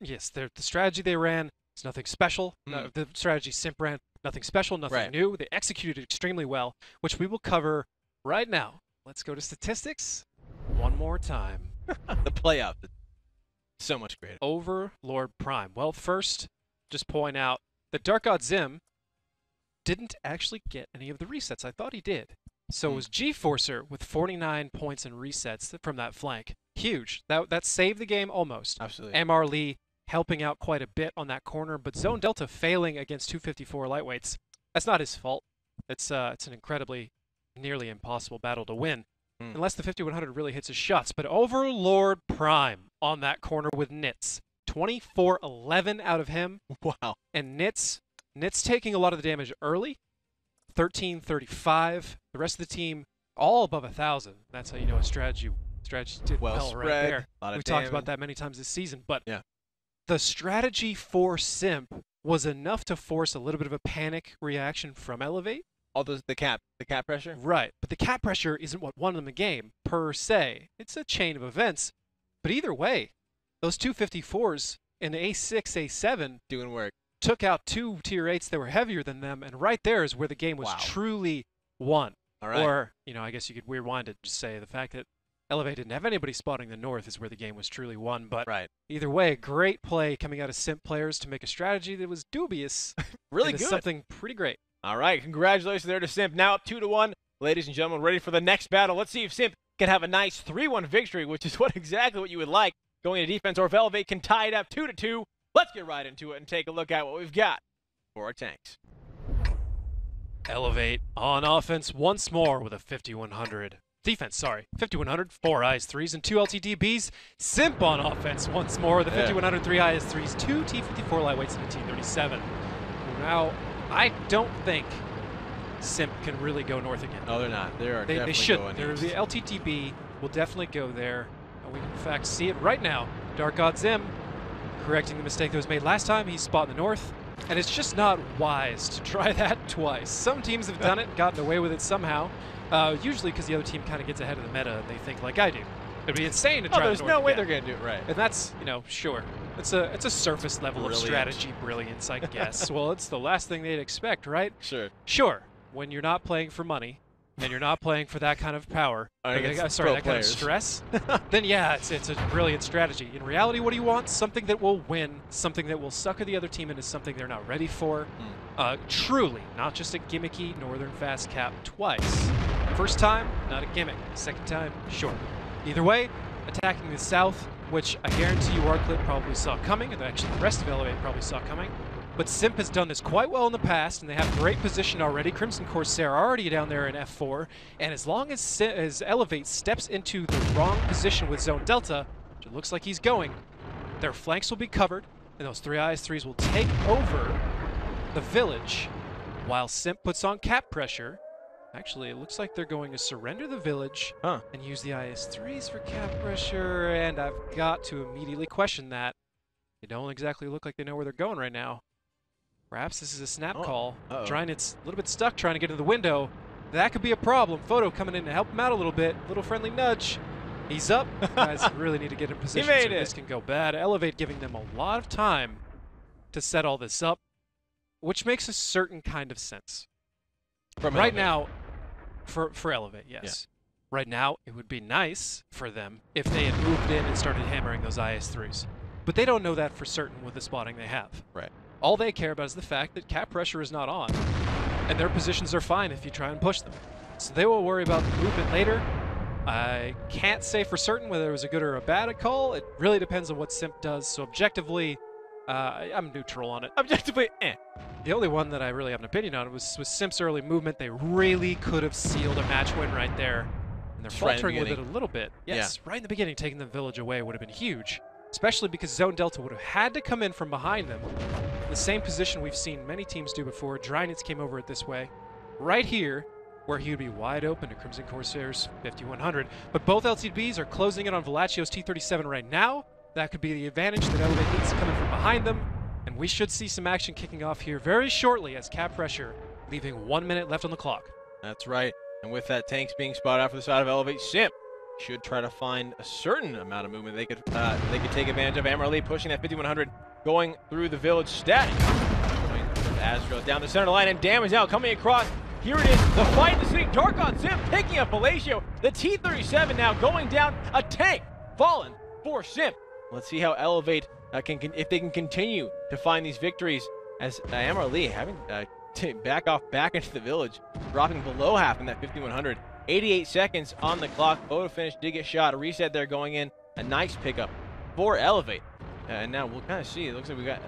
Yes, the strategy they ran is nothing special. No, the strategy Simp ran, nothing special, nothing new. They executed extremely well, which we will cover right now. Let's go to statistics one more time. The playoff. So much greater. Overlord Prime. Well, first, just point out that Dark God Zim didn't actually get any of the resets. I thought he did. So it was G-Forcer with 49 points and resets from that flank. Huge. That saved the game almost. Absolutely. MR Lee helping out quite a bit on that corner, but Zone Delta failing against 254 lightweights. That's not his fault. It's an incredibly, nearly impossible battle to win. Unless the 5100 really hits his shots. But Overlord Prime on that corner with Nitz. 24-11 out of him. Wow. And Nitz taking a lot of the damage early. 1335. The rest of the team all above 1,000. That's how you know a strategy did well right there. We've talked about that many times this season. But the strategy for Simp was enough to force a little bit of a panic reaction from eLevate. Although the cap pressure? Right. But the cap pressure isn't what won them the game, per se. It's a chain of events. But either way, those 254s in the A6, A7 doing work. Took out 2 tier 8s that were heavier than them, and right there is where the game was truly won. All right. Or, I guess you could rewind it and just say the fact that eLevate didn't have anybody spotting the north is where the game was truly won. But Right. either way, great play coming out of SIMP players to make a strategy that was dubious. Really into good. something pretty great. All right, congratulations there to SIMP. Now up 2-1. Ladies and gentlemen, ready for the next battle. Let's see if SIMP can have a nice 3-1 victory, which is exactly what you would like going to defense, or if eLevate can tie it up 2-2. Let's get right into it and take a look at what we've got for our tanks. eLevate on offense once more with a 5100. Defense, sorry. 5100, 4 IS3s and 2 LTDBs. SIMP on offense once more with a 5100, 3 IS3s, 2 T54 lightweights, and a T37. Now, I don't think SIMP can really go north again. No, they're not. They should. Going east. The LTTB will definitely go there. And we can, in fact, see it right now. Dark God Zim correcting the mistake that was made last time. He's spotting the north. And it's just not wise to try that twice. Some teams have done it, gotten away with it somehow. Usually because the other team kind of gets ahead of the meta and they think like I do. It'd be insane to try there's the no north way again. they're going to do it right. And that's, sure. It's a surface level Brilliant. of strategy brilliance, I guess. Well, it's the last thing they'd expect, right? Sure. Sure. When you're not playing for money and you're not playing for that kind of power, Against sorry, pro that kind of players. stress, then yeah, it's a brilliant strategy. In reality, what do you want? Something that will win, something that will sucker the other team into something they're not ready for. Truly, not just a gimmicky northern fast cap twice. First time, not a gimmick. Second time, sure. Either way, attacking the south, which I guarantee you Arclit probably saw coming, and actually the rest of eLevate probably saw coming. But SIMP has done this quite well in the past, and they have great position already. Crimson Corsair are already down there in F4, and as long as eLevate steps into the wrong position with Zone Delta, which it looks like he's going, their flanks will be covered, and those 3 IS-3s will take over the village, while SIMP puts on cap pressure. Actually, it looks like they're going to surrender the village and use the IS-3s for cap pressure, and I've got to immediately question that. They don't exactly look like they know where they're going right now. Perhaps this is a snap call. Drynet's a little bit stuck trying to get into the window. That could be a problem. Photo coming in to help him out a little bit. Little friendly nudge. He's up. Guys really need to get in position so this can go bad. eLevate giving them a lot of time to set all this up, which makes a certain kind of sense. From right eLevate. now, for eLevate, yes. Yeah. Right now, it would be nice for them if they had moved in and started hammering those IS-3s. But they don't know that for certain with the spotting they have. Right. All they care about is the fact that cap pressure is not on, and their positions are fine if you try and push them. So they will worry about the movement later. I can't say for certain whether it was a good or a bad call. It really depends on what SIMP does. So objectively, I'm neutral on it. Objectively, The only one that I really have an opinion on was SIMP's early movement. They really could have sealed a match win right there. And they're faltering with it a little bit. Yes, right in the beginning, taking the village away would have been huge. Especially because Zone Delta would have had to come in from behind them. The same position we've seen many teams do before. Drynet's came over it this way. Right here, where he would be wide open to Crimson Corsair's 5100. But both LTBs are closing in on Velacio's T37 right now. That could be the advantage that eLevate needs to come in from behind them. And we should see some action kicking off here very shortly as cap pressure, leaving 1 minute left on the clock. That's right. And with that tanks being spotted out for the side of eLevate, SIMP should try to find a certain amount of movement they could take advantage of. Amarlee pushing that 5100, going through the village static. Going with Azrael down the center line, and damage now coming across. Here it is, the fight in the city. Dark on SIMP picking up Palacio. The T37 now going down. A tank fallen for SIMP. Let's see how eLevate if they can continue to find these victories, as Amarlee having to back into the village, dropping below half in that 5100. 88 seconds on the clock. Photo finish did get shot. A reset there going in. A nice pickup for eLevate. And now we'll kind of see. It looks like we got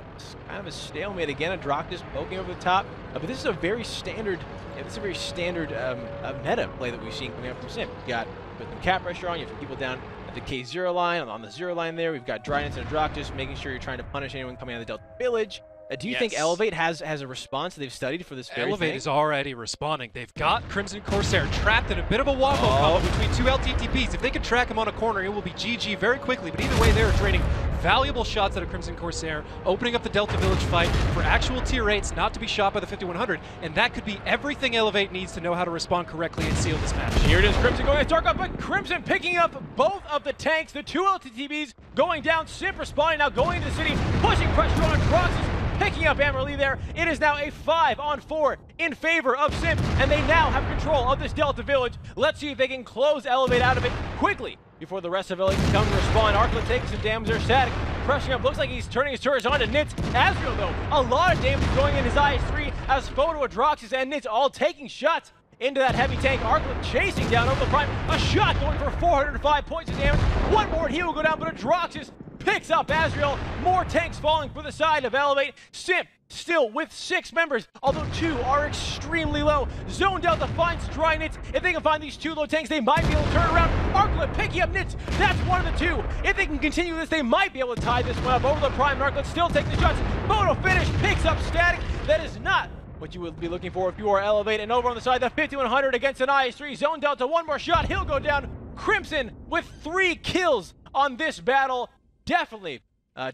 kind of a stalemate again. Adraktis poking over the top. But this is a very standard. Meta play that we've seen coming up from SIMP. You've got put some cap pressure on. You have people down at the K0 line, on the 0 line there. We've got Drynets and Adraktis making sure you're trying to punish anyone coming out of the Delta Village. Do you think eLevate has a response that they've studied for this very thing? eLevate is already responding. They've got Crimson Corsair trapped in a bit of a waffle combo between two LTTPs. If they can track him on a corner, it will be GG very quickly. But either way, they're trading valuable shots out of Crimson Corsair, opening up the Delta Village fight for actual tier 8s not to be shot by the 5100. And that could be everything eLevate needs to know how to respond correctly and seal this match. Here it is, Crimson going as Dark up, but Crimson picking up both of the tanks. The two LTTBs going down. SIMP responding now, going into the city, pushing pressure on Croxes. picking up Amarillo there. It is now a 5-on-4 in favor of SIMP, and they now have control of this Delta village. Let's see if they can close eLevate out of it quickly before the rest of eLevate can come to respond. Arclet taking some damage there. Static pressing up. Looks like he's turning his turrets on to Nitz. Azrael, though, a lot of damage going in his IS-3 as Photo, Adroxys, and Nitz all taking shots into that heavy tank. Arclet chasing down over the Prime. A shot going for 405 points of damage. One more and he will go down, but Adroxys picks up Azrael. More tanks falling for the side of eLevate. SIMP still with 6 members, although 2 are extremely low. Zone Delta finds Dry Nitz. If they can find these 2 low tanks, they might be able to turn around. Arclet picking up Nitz. That's one of the 2. If they can continue this, they might be able to tie this one up over the Prime. Arclet still taking the shots. Photo finish, picks up Static. That is not what you would be looking for if you are eLevate. And over on the side, the 5100 against an IS-3. Zone Delta, one more shot. He'll go down. Crimson with 3 kills on this battle. Definitely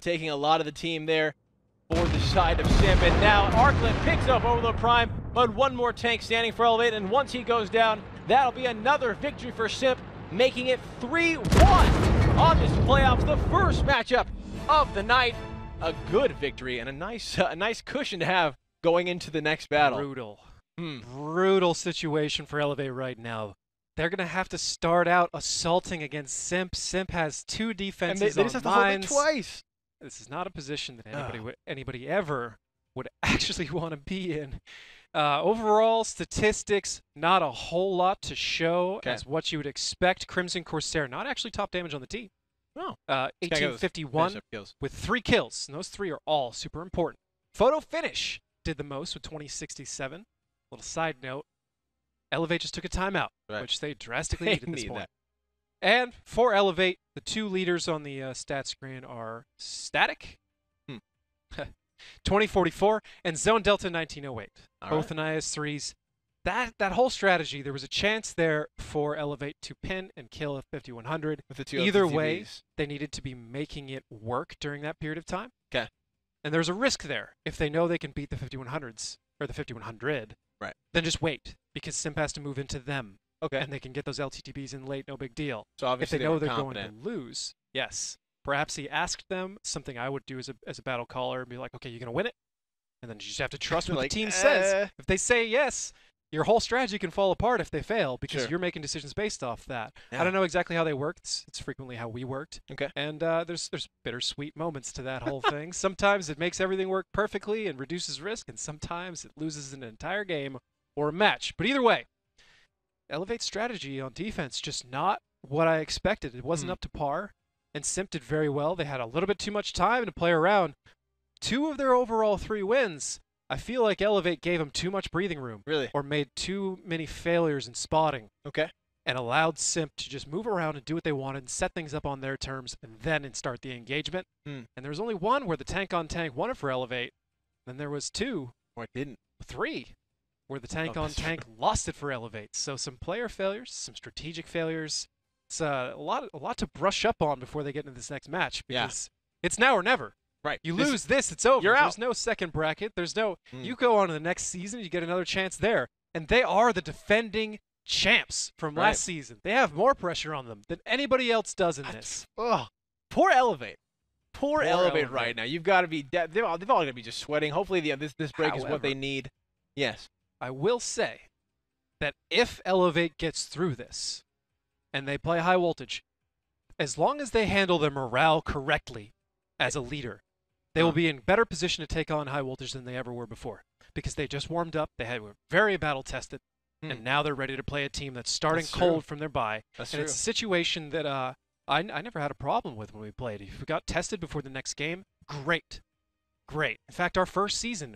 taking a lot of the team there for the side of SIMP. And now Arclet picks up over the Prime, but one more tank standing for eLevate. And once he goes down, that'll be another victory for SIMP, making it 3-1 on this playoffs. The first matchup of the night. A good victory and a nice cushion to have going into the next battle. Brutal. Brutal situation for eLevate right now. They're going to have to start out assaulting against SIMP. SIMP has 2 defenses and they just have to hold it twice. This is not a position that anybody ever would actually want to be in. Overall statistics, not a whole lot to show as what you would expect. Crimson Corsair, not actually top damage on the team. No. 1851 with 3 kills, and those 3 are all super important. Photo Finish did the most with 2067. Little side note, eLevate just took a timeout, which they drastically needed at this point. And for eLevate, the 2 leaders on the stat screen are Static, 2044, and Zone Delta 1908. Both in IS-3s. That whole strategy, there was a chance there for eLevate to pin and kill a 5100. With the 2 Either way, they needed to be making it work during that period of time. Okay. And there's a risk there. If they know they can beat the 5100s, or the 5100, then just wait, because SIMP has to move into them. Okay. And they can get those LTTBs in late, no big deal. So obviously if they know they're going to lose, yes. Perhaps he asked them, something I would do as a battle caller, and be like, okay, you're going to win it? And then you just have to trust what the team says. If they say yes, your whole strategy can fall apart if they fail, because you're making decisions based off that. Yeah. I don't know exactly how they worked. It's frequently how we worked. Okay. And there's bittersweet moments to that whole thing. Sometimes it makes everything work perfectly and reduces risk, and sometimes it loses an entire game or a match. But either way, eLevate's strategy on defense just not what I expected. It wasn't up to par, and SIMP did very well. They had a little bit too much time to play around. 2 of their overall 3 wins, I feel like eLevate gave them too much breathing room. Really? Or made too many failures in spotting. Okay. And allowed SIMP to just move around and do what they wanted and set things up on their terms and then start the engagement. And there was only 1 where the tank-on-tank won it for eLevate. Then there was 2. Or it didn't. 3. Where the tank-on-tank lost it for eLevate. So some player failures, some strategic failures. It's a lot to brush up on before they get into this next match, because it's now or never. Right. You lose this, it's over. You're out. There's no second bracket. There's no. You go on to the next season, you get another chance there, and they are the defending champs from last season. They have more pressure on them than anybody else does in this. Oh, poor eLevate. Poor eLevate right now. You've got to be. They've all got to be just sweating. Hopefully, this break is what they need. Yes. I will say that if eLevate gets through this and they play high voltage, as long as they handle their morale correctly as a leader, they will be in better position to take on high voltage than they ever were before, because they just warmed up. They were very battle tested, and now they're ready to play a team that's starting cold from their bye. It's a situation that I never had a problem with when we played. If we got tested before the next game, great. In fact, our first season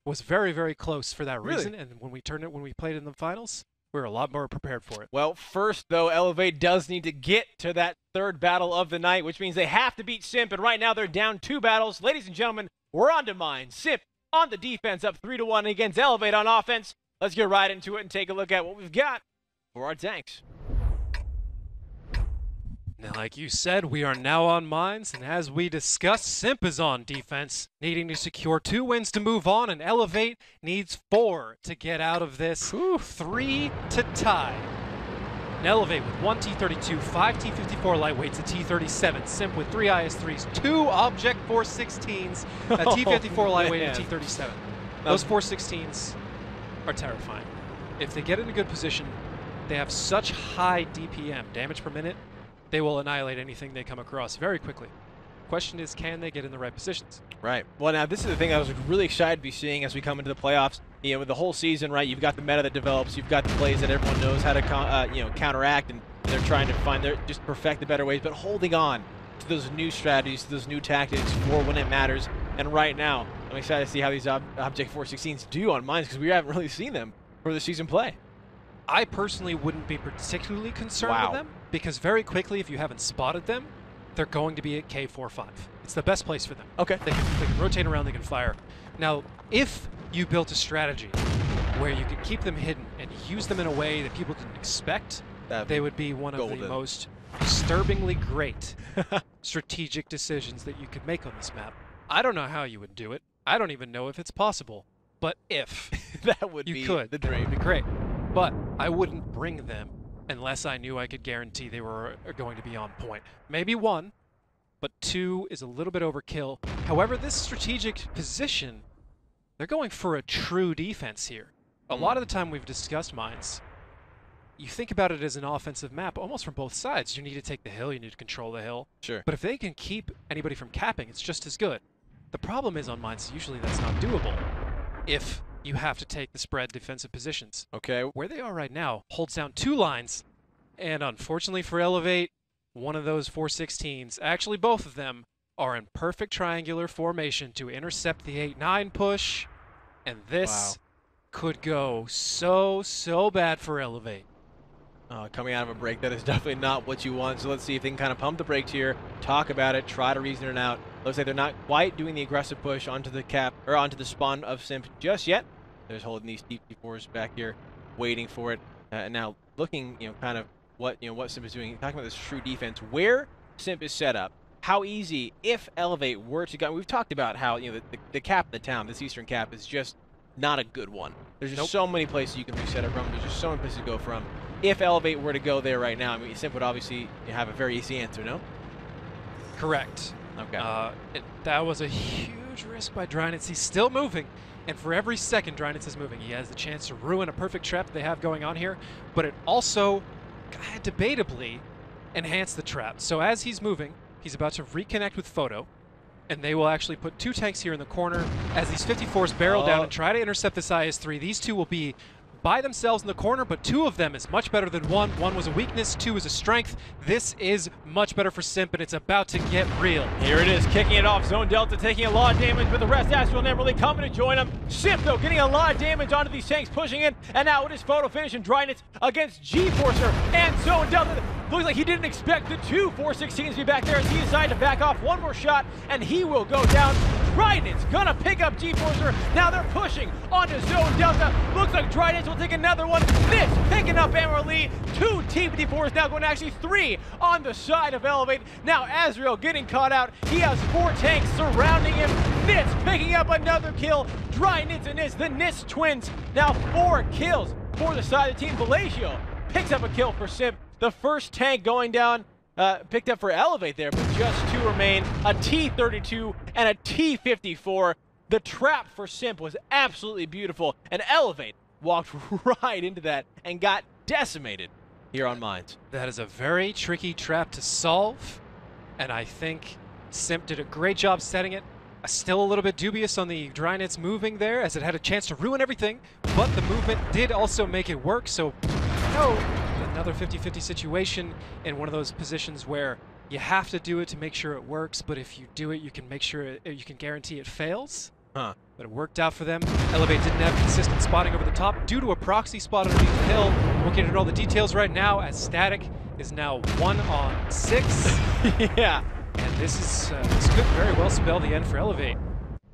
was very, very close for that reason, and when we played in the finals, we were a lot more prepared for it. Well, first, though, eLevate does need to get to that 3rd battle of the night, which means they have to beat SIMP, and right now they're down 2 battles. Ladies and gentlemen, we're on to mine. SIMP on the defense, up 3-1 against eLevate on offense. Let's get right into it and take a look at what we've got for our tanks. Now, like you said, we are now on mines, and as we discussed, SIMP is on defense, needing to secure 2 wins to move on, and eLevate needs 4 to get out of this. 3 to tie. and eLevate with 1 T32, 5 T54 lightweights, a T37, SIMP with 3 IS3s, 2 Object 416s, a T54 lightweight, and a T37. Those 416s are terrifying. If they get in a good position, they have such high DPM, damage per minute, they will annihilate anything they come across very quickly. Question is, can they get in the right positions? Right. Well, now this is the thing I was really excited to be seeing as we come into the playoffs. You know, with the whole season, right? You've got the meta that develops, you've got the plays that everyone knows how to, counteract, and they're trying to find just perfect the better ways. But holding on to those new strategies, to those new tactics for when it matters. And right now, I'm excited to see how these Object 416s do on mines because we haven't really seen them for the season play. I personally wouldn't be particularly concerned with them because very quickly, if you haven't spotted them, they're going to be at K45. It's the best place for them. Okay. They can rotate around, they can fire. Now, if you built a strategy where you could keep them hidden and use them in a way that people can expect, they would be one of the most disturbingly great strategic decisions that you could make on this map. I don't know how you would do it. I don't even know if it's possible. But if that would you be could, the dream. it would be great. But I wouldn't bring them unless I knew I could guarantee they were going to be on point. Maybe 1, but 2 is a little bit overkill. However, this strategic position, they're going for a true defense here. A lot of the time we've discussed mines, you think about it as an offensive map almost from both sides. You need to take the hill, you need to control the hill. Sure. But if they can keep anybody from capping, it's just as good. The problem is on mines, usually that's not doable if you have to take the spread defensive positions. Okay. Where they are right now holds down 2 lines, and unfortunately for eLevate, one of those 416s, actually both of them, are in perfect triangular formation to intercept the 8-9 push, and this could go so bad for eLevate. Coming out of a break, that is definitely not what you want. So let's see if they can kind of pump the brakes here, talk about it, try to reason it out. Looks like they're not quite doing the aggressive push onto the cap or onto the spawn of SIMP just yet. They're just holding these T4s back here, waiting for it. And now looking, kind of what SIMP is doing. Talking about this true defense, where SIMP is set up, how easy if eLevate were to go. We've talked about how the cap of the town, this eastern cap, is just not a good one. There's just so many places you can reset it from. There's just so many places to go from. If eLevate were to go there right now, I mean, SIMP would obviously have a very easy answer, no? Correct. Okay. That was a huge risk by Drynitz. He's still moving, and for every second Drynitz is moving, he has the chance to ruin a perfect trap they have going on here, but it also debatably enhanced the trap. So as he's moving, he's about to reconnect with Photo, and they will actually put 2 tanks here in the corner as these 54s barrel down and try to intercept this IS-3. These 2 will be by themselves in the corner, but 2 of them is much better than 1. 1 was a weakness, 2 is a strength. This is much better for SIMP, and it's about to get real. Here it is, kicking it off. Zone Delta taking a lot of damage, but the rest actually never really coming to join him. SIMP, though, getting a lot of damage onto these tanks, pushing in, and now it is Photo finishing Drynitz against G-Forcer and Zone Delta. Looks like he didn't expect the 2 416s to be back there as he decided to back off. 1 more shot, and he will go down. Drynitz gonna pick up G-Forcer. Now they're pushing onto Zone Delta. Looks like Drynitz will take another one. This picking up Amber Lee. 2 T54s now going to actually 3 on the side of eLevate. Now Azrael getting caught out. He has 4 tanks surrounding him. Nitz picking up another kill. Drynitz and the Nitz twins. Now 4 kills for the side of the team. Bellagio picks up a kill for SIMP. The first tank going down. Picked up for eLevate there, but just 2 remain. A T32 and a T54. The trap for SIMP was absolutely beautiful, and eLevate walked right into that and got decimated here on mines. That is a very tricky trap to solve, and I think SIMP did a great job setting it. Still a little bit dubious on the Drynitz moving there, as it had a chance to ruin everything, but the movement did also make it work, so another 50-50 situation in one of those positions where you have to do it to make sure it works, but if you do it, you can make sure you can guarantee it fails. But it worked out for them. eLevate didn't have consistent spotting over the top due to a proxy spot underneath the hill. Won't get into all the details right now, as Static is now 1 on 6. Yeah. And this could very well spell the end for eLevate.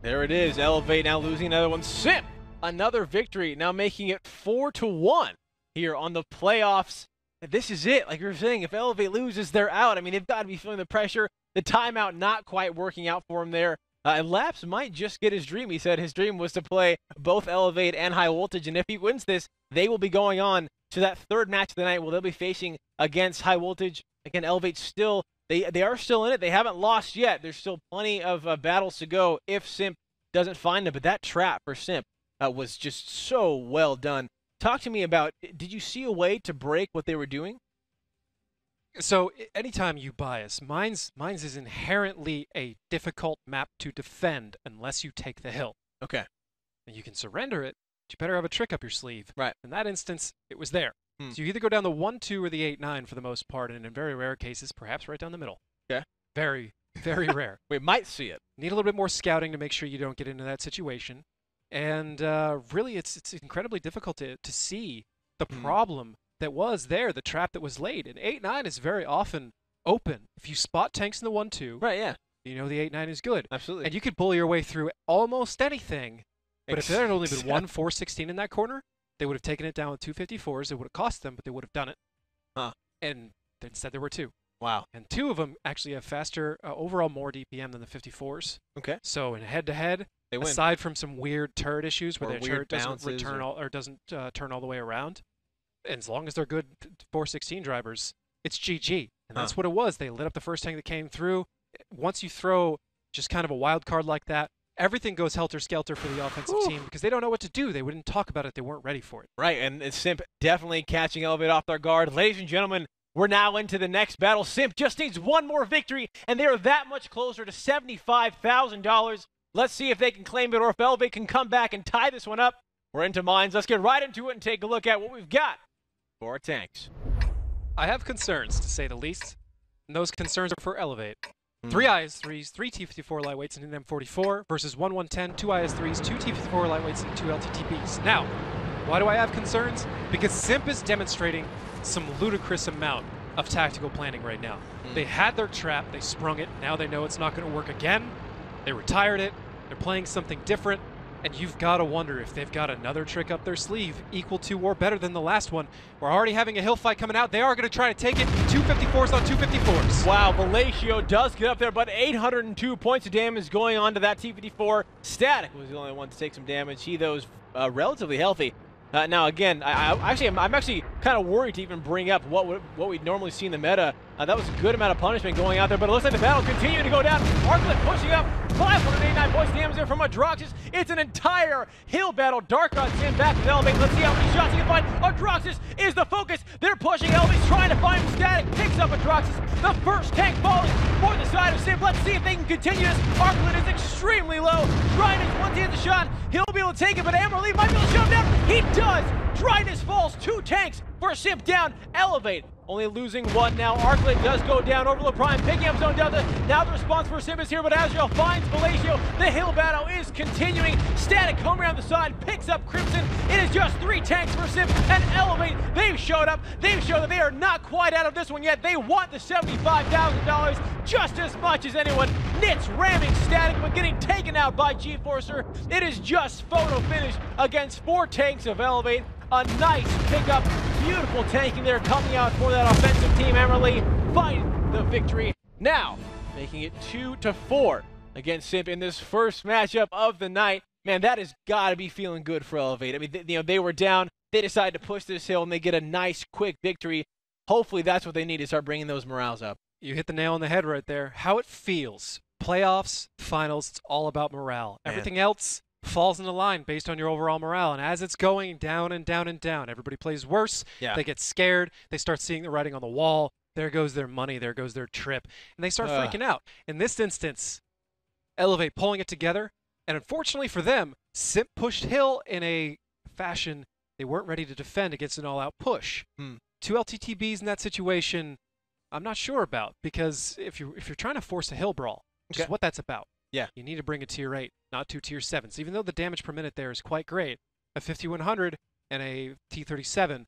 There it is. eLevate now losing another one. SIMP, another victory, now making it 4-1 here on the playoffs. This is it. Like you were saying, if eLevate loses, they're out. I mean, they've got to be feeling the pressure. The timeout not quite working out for him there. And Laps might just get his dream. He said his dream was to play both eLevate and High Voltage, and if he wins this, they will be going on to that third match of the night, they'll be facing against High Voltage. Again, eLevate still, they are still in it. They haven't lost yet. There's still plenty of battles to go if SIMP doesn't find them. But that trap for SIMP was just so well done. Talk to me about, did you see a way to break what they were doing? So anytime you bias, Mines is inherently a difficult map to defend unless you take the hill. Okay. And you can surrender it, but you better have a trick up your sleeve. Right. In that instance, it was there. So you either go down the 1-2 or the 8-9 for the most part, and in very rare cases, perhaps right down the middle. Okay. Very, very rare. We might see it. Need a little bit more scouting to make sure you don't get into that situation. And really, it's incredibly difficult to see the problem that was there, the trap that was laid. And 8-9 is very often open. If you spot tanks in the 1-2, Right, yeah. you know the 8-9 is good. Absolutely. And you could bully your way through almost anything. But if there had only been one 416 in that corner, they would have taken it down with 254s. It would have cost them, but they would have done it. Huh. And instead there were two. Wow. And two of them actually have faster, overall more DPM than the 54s. Okay. So in head-to-head, They win. aside from some weird turret issues where Or their weird turret doesn't bounces return or- doesn't turn all the way around, and as long as they're good 416 drivers, it's GG. And that's what it was. They lit up the first tank that came through. Once you throw just kind of a wild card like that, everything goes helter-skelter for the offensive team because they don't know what to do. They wouldn't talk about it. They weren't ready for it. Right, and SIMP definitely catching eLevate off their guard. Ladies and gentlemen, we're now into the next battle. SIMP just needs one more victory, and they are that much closer to $75,000. Let's see if they can claim it or if eLevate can come back and tie this one up. We're into Mines. Let's get right into it and take a look at what we've got for our tanks. I have concerns, to say the least, and those concerns are for eLevate. 3 IS-3s, 3 T-54 lightweights, and an M44 versus 1-1-10, 2 IS-3s, 2 T-54 lightweights, and 2 LTTBs. Now, why do I have concerns? Because SIMP is demonstrating some ludicrous amount of tactical planning right now. They had their trap, they sprung it, now they know it's not going to work again. They retired it, they're playing something different, and you've got to wonder if they've got another trick up their sleeve equal to or better than the last one. We're already having a hill fight coming out. They are going to try to take it. 254s on 254s. Wow, Velatio does get up there, but 802 points of damage going on to that T-54. Static was the only one to take some damage. He, though, is relatively healthy. Now, again, I'm actually kind of worried to even bring up what we'd normally see in the meta. That was a good amount of punishment going out there, but it looks like the battle continuing to go down. Arclet pushing up, 589 points damage there from Adroxus. It's an entire hill battle. Dark on SIMP back to eLevate. Let's see how many shots he can find. Adroxus is the focus. They're pushing. eLevate's trying to find him. Static picks up Adroxus. The first tank falling for the side of SIMP. Let's see if they can continue this. Arclet is extremely low. Dryness, once he hits the shot, he'll be able to take it, but Amerlee might be able to shove him down. He does. Dryness falls. 2 tanks for SIMP down. eLevate only losing 1 now. Arclet does go down. Overload Prime picking up Zone Delta. Now the response for SIMP is here, but Azrael finds Velatio. The hill battle is continuing. Static coming around the side, picks up Crimson. It is just 3 tanks for SIMP and eLevate. They've showed up. They've shown that they are not quite out of this one yet. They want the $75,000 just as much as anyone. Nits ramming Static, but getting taken out by G-Forcer. It is just photo finish against 4 tanks of eLevate. A nice pickup, beautiful tanking there coming out for that offensive team. Amerlee finds the victory. Now, making it 2-4 against SIMP in this first matchup of the night. Man, that has got to be feeling good for eLevate. I mean, they were down. They decided to push this hill, and they get a nice, quick victory. Hopefully, that's what they need to start bringing those morales up. You hit the nail on the head right there. How it feels. Playoffs, finals, it's all about morale. Man. Everything else falls into line based on your overall morale. And as it's going down and down and down, everybody plays worse. Yeah. They get scared. They start seeing the writing on the wall. There goes their money. There goes their trip. And they start freaking out. In this instance, eLevate pulling it together. And unfortunately for them, SIMP pushed hill in a fashion they weren't ready to defend against an all-out push. 2 LTTBs in that situation, I'm not sure about, because if you're trying to force a hill brawl, which is what that's about, you need to bring a tier 8, not 2 tier 7s. Even though the damage per minute there is quite great, a 5100 and a T37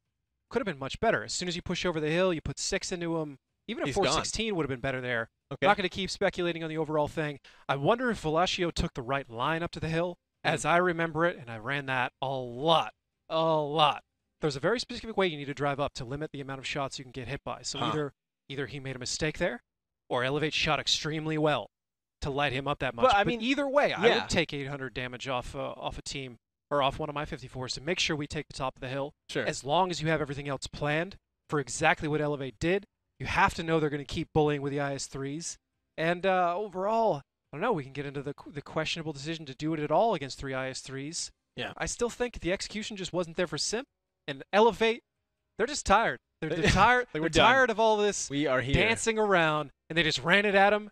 could have been much better. As soon as you push over the hill, you put 6 into him. Even a 416 would have been better there. I'm not going to keep speculating on the overall thing. I wonder if Velatio took the right line up to the hill, as I remember it, and I ran that a lot. There's a very specific way you need to drive up to limit the amount of shots you can get hit by. So either he made a mistake there, or eLevate shot extremely well to light him up that much. But, I but mean, either way, I would take 800 damage off a team or off one of my 54s to make sure we take the top of the hill. Sure. As long as you have everything else planned for exactly what eLevate did, you have to know they're going to keep bullying with the IS-3s. And overall, I don't know, we can get into the questionable decision to do it at all against 3 IS-3s. Yeah. I still think the execution just wasn't there for SIMP. And eLevate, they're just tired. They're tired. Like, they're tired of all this We are here. dancing around, and they just ran it at them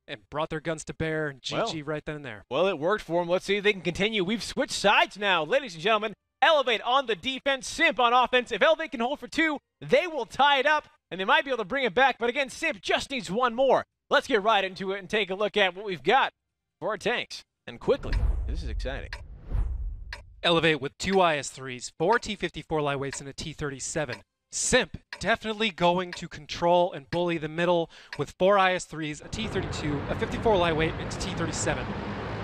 and brought their guns to bear, and GG Well. right then and there. Well, it worked for them. Let's see if they can continue. We've switched sides now, ladies and gentlemen. eLevate on the defense, SIMP on offense. If eLevate can hold for 2, they will tie it up, and they might be able to bring it back. But again, SIMP just needs 1 more. Let's get right into it and take a look at what we've got for our tanks. And quickly, this is exciting. eLevate with 2 IS-3s, 4 T-54 lightweights, and a T-37. SIMP definitely going to control and bully the middle with 4 IS-3s, a T-32, a 54 lightweight, and a T-37.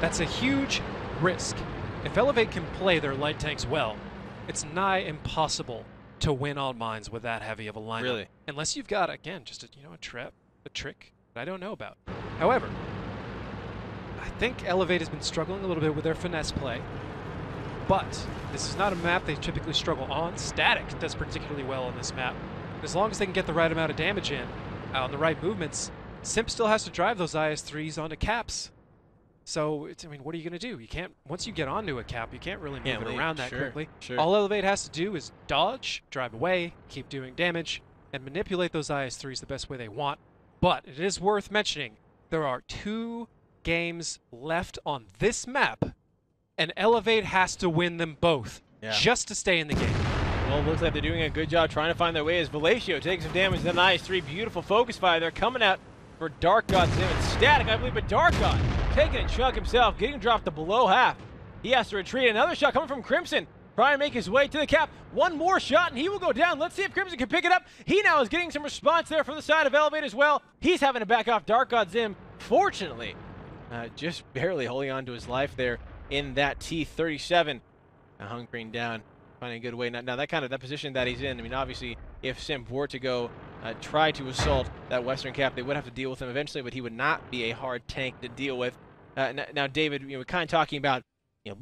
That's a huge risk. If eLevate can play their light tanks well, it's nigh impossible to win on mines with that heavy of a lineup. Really? Unless you've got, again, just a trick that I don't know about. However, I think eLevate has been struggling a little bit with their finesse play. But this is not a map they typically struggle on. Static does particularly well on this map. As long as they can get the right amount of damage in on the right movements, SIMP still has to drive those IS-3s onto caps. So, I mean, what are you going to do? You can't, once you get onto a cap, you can't really move Can't it leave. around that Sure, quickly. sure. All eLevate has to do is dodge, drive away, keep doing damage, and manipulate those IS-3s the best way they want. But it is worth mentioning, there are 2 games left on this map, and eLevate has to win them both just to stay in the game. Well, it looks like they're doing a good job trying to find their way as Velatio takes some damage. Then IS-3, beautiful focus fire. They're coming out for Dark God's Sim. It's Static, I believe, but Dark God taking a chunk himself, getting dropped to below half. He has to retreat. Another shot coming from Crimson, trying to make his way to the cap. 1 more shot, and he will go down. Let's see if Crimson can pick it up. He now is getting some response there from the side of eLevate as well. He's having to back off Dark God's Sim. Fortunately, just barely holding on to his life there in that T-37. Hunkering down, finding a good way. Now that position that he's in, I mean, obviously, if SIMP were to go try to assault that western cap, they would have to deal with him eventually, but he would not be a hard tank to deal with. Now, David, we're kind of talking about,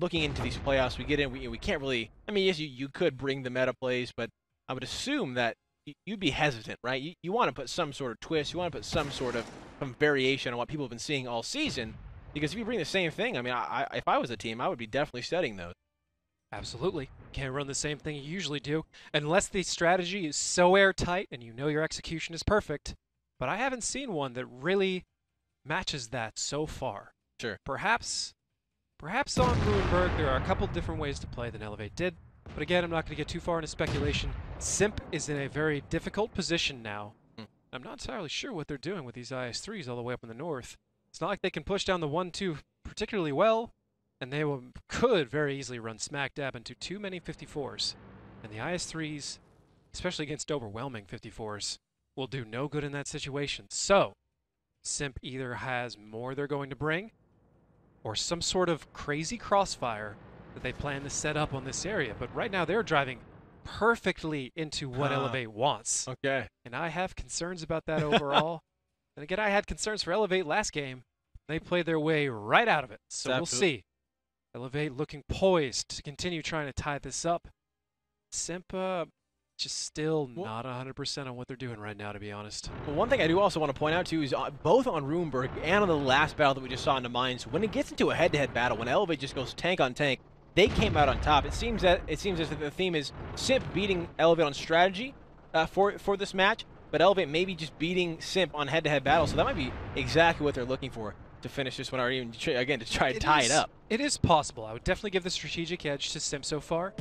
looking into these playoffs. We get in, we can't really. I mean, yes, you could bring the meta plays, but I would assume that you'd be hesitant, right? You want to put some sort of twist. You want to put some sort of variation on what people have been seeing all season. Because if you bring the same thing, I mean, if I was a team, I would be definitely studying those. Absolutely. Can't run the same thing you usually do, unless the strategy is so airtight and you know your execution is perfect. But I haven't seen one that really matches that so far. Sure. Perhaps on Ruinberg, there are a couple different ways to play than eLevate did. But again, I'm not going to get too far into speculation. SIMP is in a very difficult position now. I'm not entirely sure what they're doing with these IS-3s all the way up in the north. It's not like they can push down the 1-2 particularly well, and they could very easily run smack dab into too many 54s. And the IS-3s, especially against overwhelming 54s, will do no good in that situation. So, SIMP either has more they're going to bring, or some sort of crazy crossfire that they plan to set up on this area. But right now they're driving perfectly into what eLevate wants. Okay. And I have concerns about that overall. And again, I had concerns for eLevate last game. They played their way right out of it. So we'll see. eLevate looking poised to continue trying to tie this up. SIMP just still not 100% on what they're doing right now, to be honest. Well, one thing I do also want to point out, too, is both on Ruinberg and on the last battle that we just saw in the mines, when it gets into a head-to-head battle, when eLevate just goes tank on tank, they came out on top. It seems as if the theme is SIMP beating eLevate on strategy for this match, but eLevate maybe just beating SIMP on head-to-head battle. So that might be exactly what they're looking for to finish this one, or even again to try to tie it up. It is possible. I would definitely give the strategic edge to SIMP so far,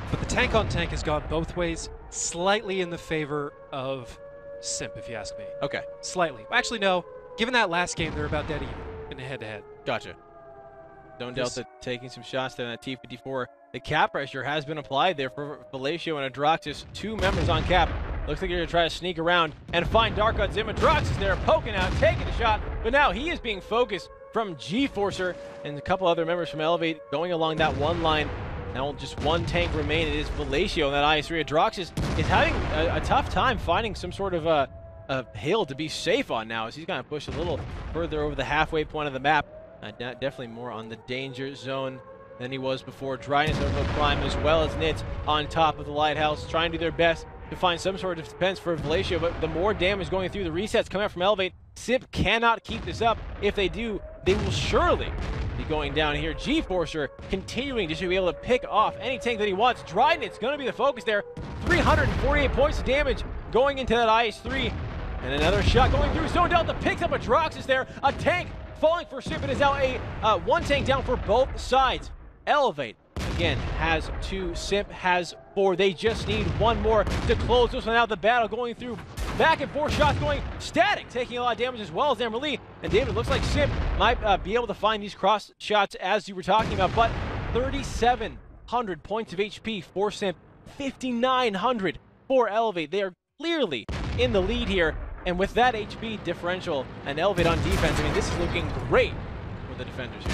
but the tank on tank has gone both ways, slightly in the favor of SIMP, if you ask me. Okay. Slightly. Actually, no. Given that last game, they're about dead even in a head-to-head. Gotcha. Stone Delta taking some shots there in that T-54. The cap pressure has been applied there for Velatio and Adroxis, 2 members on cap. Looks like you're going to try to sneak around and find Dark God's Sim. Adroxis there poking out, taking a shot, but now he is being focused from G-Forcer and a couple other members from eLevate going along that one line. Now just one tank remaining. It is Velatio on that IS-3. Adroxis is having a tough time finding some sort of a hill to be safe on now as he's going to push a little further over the halfway point of the map. Definitely more on the danger zone than he was before. Dryness over Prime as well as Nits on top of the Lighthouse, trying to do their best to find some sort of defense for Valacio, but the more damage going through the resets coming out from eLevate, SIMP cannot keep this up. If they do, they will surely be going down here. G-Forcer continuing to be able to pick off any tank that he wants. Drynet's going to be the focus there. 348 points of damage going into that IS-3. And another shot going through. Zone Delta picks up a Droxus there. A tank falling for SIMP. It is now a one tank down for both sides. eLevate, again, has 2. SIMP has 4. They just need one more to close this one out. The battle going through back and forth, shots going static, taking a lot of damage as well as Amberly. And David, looks like SIMP might be able to find these cross shots as you were talking about, but 3,700 points of HP for SIMP, 5,900 for eLevate. They are clearly in the lead here. And with that HP differential and eLevate on defense, I mean, this is looking great for the defenders here.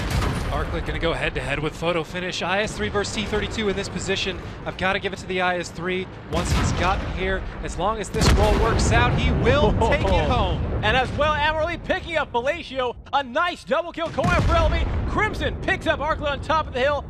Arclit going to go head-to-head with Photo Finish. IS-3 versus T32 in this position. I've got to give it to the IS-3 once he's gotten here. As long as this roll works out, he will take it home. And as well, Amerly picking up Valacio. A nice double kill going out for eLevate. Crimson picks up Arclit on top of the hill.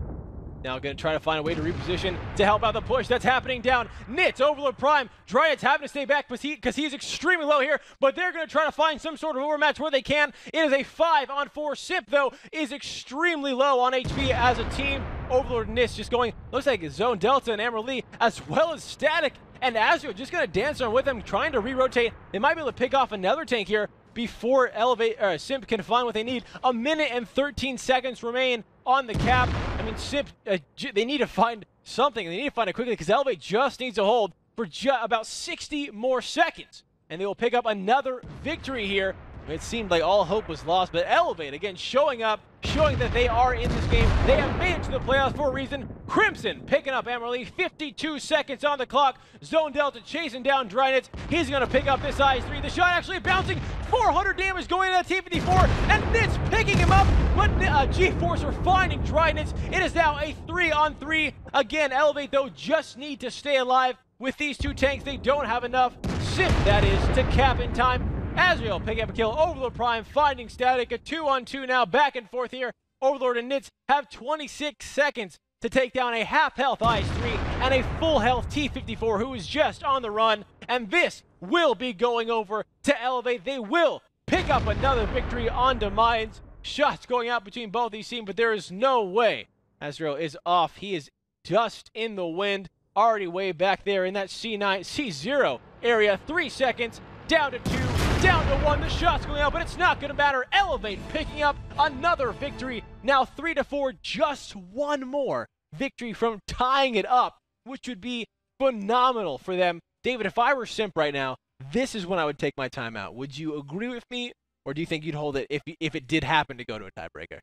Now going to try to find a way to reposition to help out the push that's happening down. Nits, Overlord Prime. Drynet's having to stay back because he's extremely low here, but they're going to try to find some sort of overmatch where they can. It is a 5-on-4. SIMP, though, is extremely low on HP as a team. Overlord and Nits just going, looks like Zone Delta and Amerly, as well as Static and Azure just going to dance on with them, trying to re-rotate. They might be able to pick off another tank here before SIMP can find what they need. 1 minute and 13 seconds remain on the cap. I mean, SIMP, they need to find something. They need to find it quickly because eLevate just needs to hold for about 60 more seconds. And they will pick up another victory here. It seemed like all hope was lost, but eLevate, again, showing up, showing that they are in this game. They have made it to the playoffs for a reason. Crimson picking up Amerly, 52 seconds on the clock. Zone Delta chasing down Drynets. He's going to pick up this IS-3. The shot actually bouncing, 400 damage going into that T-54, and Nits picking him up, but G-Forcer finding Drynets. It is now a 3-on-3. Again, eLevate, though, just need to stay alive. With these 2 tanks, they don't have enough. SIMP, that is, to cap in time. Azrael picking up a kill. Overlord Prime finding Static. A 2-on-2 now, back and forth here. Overlord and Nits have 26 seconds to take down a half-health IS-3 and a full-health T-54 who is just on the run. And this will be going over to eLevate. They will pick up another victory on Demise. Shots going out between both these teams, but there is no way Azrael is off. He is just in the wind, already way back there in that C0 area. 3 seconds, down to 2. Down to 1, the shot's going out, but it's not going to matter. eLevate picking up another victory. Now 3-4, just one more victory from tying it up, which would be phenomenal for them. David, if I were SIMP right now, this is when I would take my timeout. Would you agree with me, or do you think you'd hold it if it did happen to go to a tiebreaker?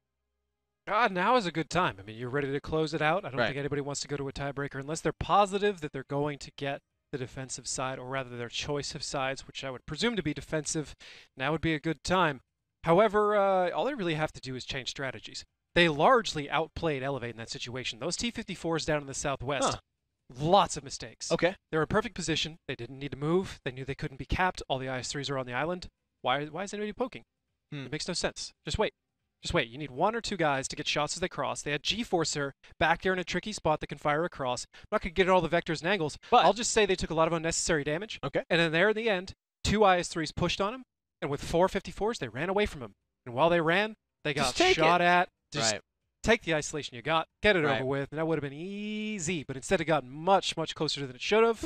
Now is a good time. I mean, you're ready to close it out. I don't think anybody wants to go to a tiebreaker unless they're positive that they're going to get the defensive side, or rather their choice of sides, which I would presume to be defensive. Now would be a good time. However, all they really have to do is change strategies. They largely outplayed eLevate in that situation. Those T-54s down in the southwest, lots of mistakes. Okay. They were in perfect position. They didn't need to move. They knew they couldn't be capped. All the IS-3s are on the island. Why is anybody poking? It makes no sense. Just wait. Just wait. You need 1 or 2 guys to get shots as they cross. They had G-Forcer back there in a tricky spot that can fire across. I'm not going to get all the vectors and angles, but I'll just say they took a lot of unnecessary damage. Okay. And then there in the end, 2 IS-3s pushed on him, and with 4 54s, they ran away from him. And while they ran, they got shot at. Just take the isolation you got, get it over with, and that would have been easy. But instead, it got much, much closer than it should have.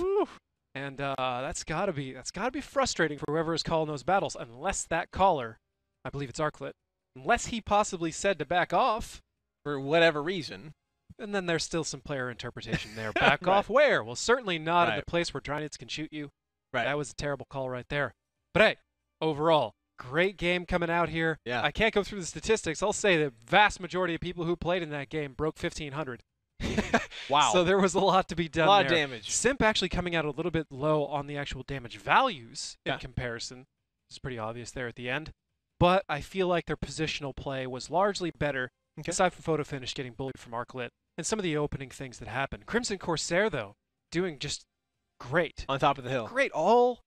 And that's gotta be frustrating for whoever is calling those battles, unless that caller, I believe it's Arclit, unless he possibly said to back off for whatever reason. And then there's still some player interpretation there. Back off where? Well, certainly not in the place where Drynets can shoot you. That was a terrible call right there. But hey, overall, great game coming out here. Yeah. I can't go through the statistics. I'll say the vast majority of people who played in that game broke 1,500. Wow. So there was a lot to be done. A lot there. of damage. SIMP actually coming out a little bit low on the actual damage values in comparison. It's pretty obvious there at the end. But I feel like their positional play was largely better, aside from Photo Finish getting bullied from Arclit, and some of the opening things that happened. Crimson Corsair, though, doing just great. On top of the hill. Great all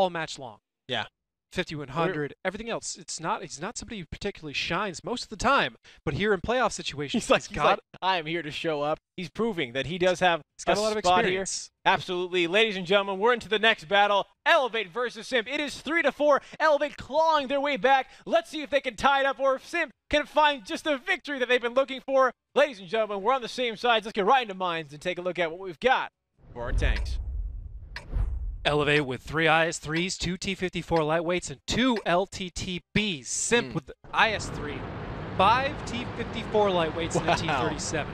match long. Yeah. 5100, everything else. He's not somebody who particularly shines most of the time, but here in playoff situations, He's like, I am here to show up. He's proving that he does have he's got a lot of spot experience. Here. Absolutely. Ladies and gentlemen, we're into the next battle. eLevate versus Simp. It is 3-4. eLevate clawing their way back. Let's see if they can tie it up or if Simp can find just the victory that they've been looking for. Ladies and gentlemen, we're on the same sides. Let's get right into mines and take a look at what we've got for our tanks. eLevate with 3 IS-3s, 2 T-54 lightweights, and 2 LTTBs. Simp with the IS-3, 5 T-54 lightweights, and a T-37.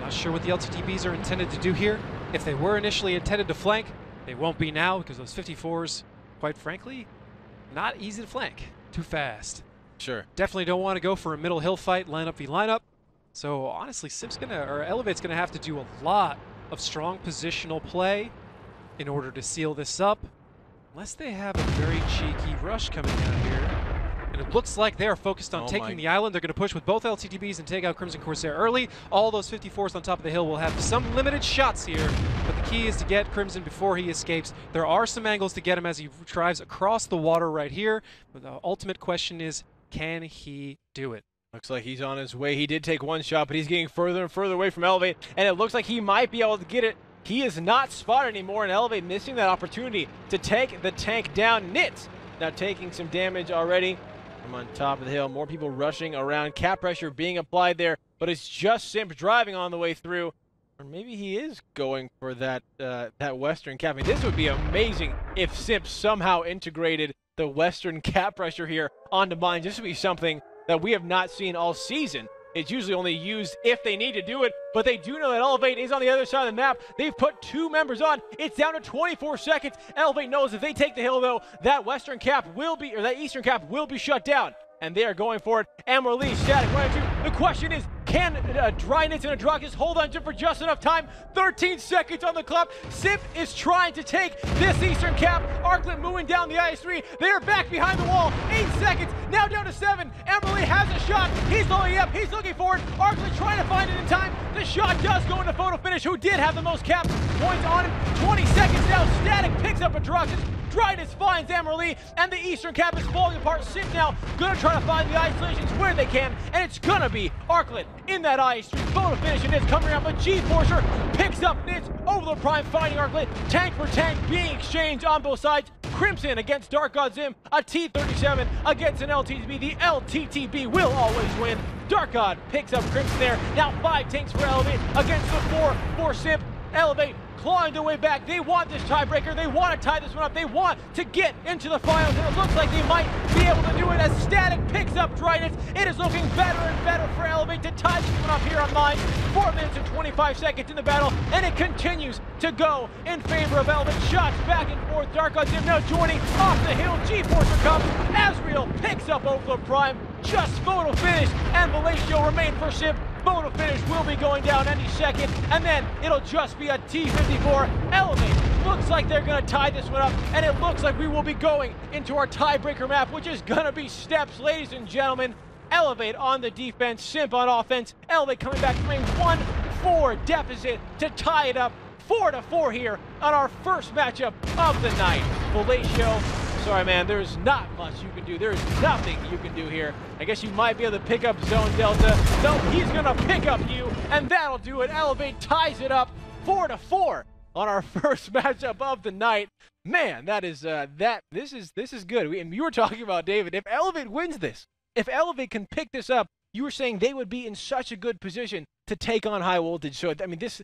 Not sure what the LTTBs are intended to do here. If they were initially intended to flank, they won't be now because those 54s, quite frankly, not easy to flank. Too fast. Sure. Definitely don't want to go for a middle hill fight, lineup v lineup. So honestly, eLevate's gonna have to do a lot of strong positional play in order to seal this up, unless they have a very cheeky rush coming out here. And it looks like they are focused on taking the island. They're going to push with both LTTBs and take out Crimson Corsair early. All those 54s on top of the hill will have some limited shots here, but the key is to get Crimson before he escapes. There are some angles to get him as he drives across the water right here, but the ultimate question is, can he do it? Looks like he's on his way. He did take one shot, but he's getting further and further away from eLevate, and it looks like he might be able to get it. He is not spotted anymore, and eLevate missing that opportunity to take the tank down. Nits now taking some damage already from on top of the hill. More people rushing around. Cap pressure being applied there, but it's just Simp driving on the way through. Or maybe he is going for that Western cap. I mean, this would be amazing if Simp somehow integrated the Western cap pressure here onto mines. This would be something that we have not seen all season. It's usually only used if they need to do it, but they do know that eLevate is on the other side of the map. They've put 2 members on. It's down to 24 seconds. eLevate knows if they take the hill, though, that Western cap will be, or that Eastern cap will be shut down. And they are going for it. And release static 1 and 2. The question is, can Drynitz and Adrakis hold on to for just enough time? 13 seconds on the clock. Simp is trying to take this Eastern cap. Arklet moving down the IS-3. They are back behind the wall. 8 seconds. Now down to 7. Emerly has a shot. He's loading up. He's looking for it. Arklet trying to find it in time. The shot does go into photo finish. Who did have the most cap points on him? 20 seconds now. Static picks up Adrakis. Drynitz finds Emerly, and the Eastern cap is falling apart. Simp now gonna try to find the isolations where they can, and it's gonna be Arklet in that IS-3. Photo finish, and Nits coming around, but G-Forcer picks up Nits over the prime, finding Arklet. Tank for tank being exchanged on both sides. Crimson against Dark God Zim, a T-37 against an LTTB. The LTTB will always win. Dark God picks up Crimson there. Now 5 tanks for eLevate against the 4 for Simp. eLevate clawing their way back. They want this tiebreaker. They want to tie this one up. They want to get into the finals, and it looks like they might be able to do it as Static picks up Drynitz. It is looking better and better for eLevate to tie this one up here on mine. 4 minutes and 25 seconds in the battle, and it continues to go in favor of eLevate. Shots back and forth. Dark on Zim now joining off the hill. G-Forcer comes. Asriel picks up Overload Prime. Just photo finish, and Malaysia remain for Simp. Photo finish will be going down any second, and then it'll just be a T-54. eLevate looks like they're going to tie this one up, and it looks like we will be going into our tiebreaker map, which is going to be steps, ladies and gentlemen. eLevate on the defense, Simp on offense. eLevate coming back from a 1-4 deficit to tie it up 4-4 here on our first matchup of the night. Malaysia, sorry man, there's not much you can do. There is nothing you can do here. I guess you might be able to pick up Zone Delta. No, he's gonna pick up you, and that'll do it. eLevate ties it up 4-4 on our first matchup of the night. Man, that is this is good. And you were talking about, David, if eLevate wins this, if eLevate can pick this up, you were saying they would be in such a good position to take on high voltage. So I mean, this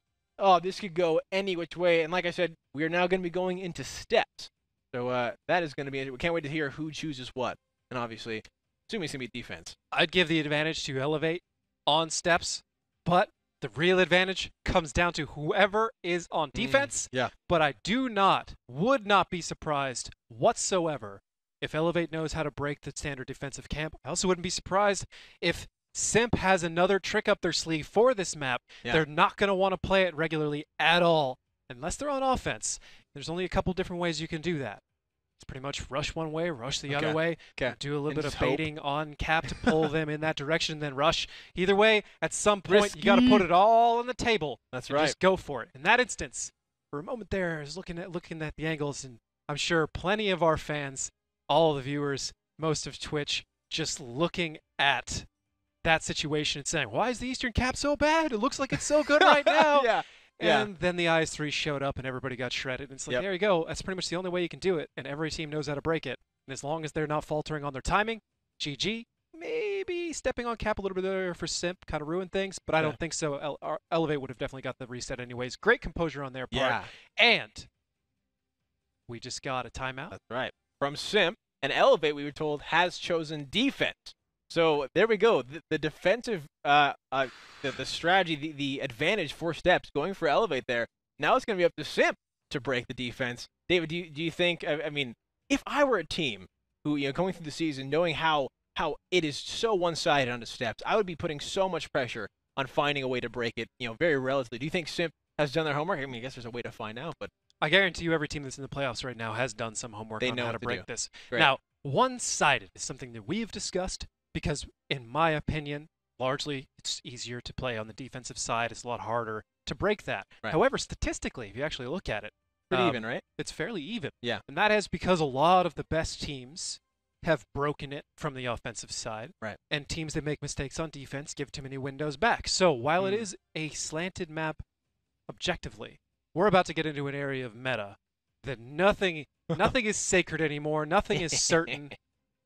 could go any which way. And like I said, we are now going to be going into steps. So that is going to be, we can't wait to hear who chooses what. And obviously, assuming it's going to be defense. I'd give the advantage to eLevate on steps, but the real advantage comes down to whoever is on defense. Yeah. But I would not be surprised whatsoever if eLevate knows how to break the standard defensive camp. I also wouldn't be surprised if Simp has another trick up their sleeve for this map. Yeah. They're not going to want to play it regularly at all, unless they're on offense. There's only a couple different ways you can do that. It's pretty much rush one way, rush the other way, do a little bit of baiting on cap to pull them in that direction, then rush. Either way, at some point, you got to put it all on the table. That's and right. Just go for it. In that instance, for a moment there, I was looking at the angles, and I'm sure plenty of our fans all the viewers, most of Twitch, just looking at that situation and saying, why is the Eastern Cap so bad? It looks like it's so good right now. Yeah. And then the IS-3 showed up and everybody got shredded. And it's like, there you go. That's pretty much the only way you can do it. And every team knows how to break it. And as long as they're not faltering on their timing, GG. Maybe stepping on Cap a little bit there for Simp kind of ruined things, but I don't think so. eLevate would have definitely got the reset anyways. Great composure on their part. Yeah. And we just got a timeout. That's right. From Simp, and eLevate, we were told, has chosen defense. So there we go. The defensive, the strategy, the advantage for steps going for eLevate there. Now it's going to be up to Simp to break the defense. David, do you think? I mean, if I were a team who going through the season, knowing how it is so one-sided on the steps, I would be putting so much pressure on finding a way to break it. Very relatively. Do you think Simp has done their homework? I mean, I guess there's a way to find out, but I guarantee you, every team that's in the playoffs right now has done some homework on how to break this. Great. Now, one-sided is something that we've discussed. Because, in my opinion, largely it's easier to play on the defensive side. It's a lot harder to break that. Right. However, statistically, if you actually look at it, pretty even, right? It's fairly even. Yeah. And that is because a lot of the best teams have broken it from the offensive side. Right. And teams that make mistakes on defense give too many windows back. So while it is a slanted map objectively, we're about to get into an area of meta that nothing is sacred anymore. Nothing is certain,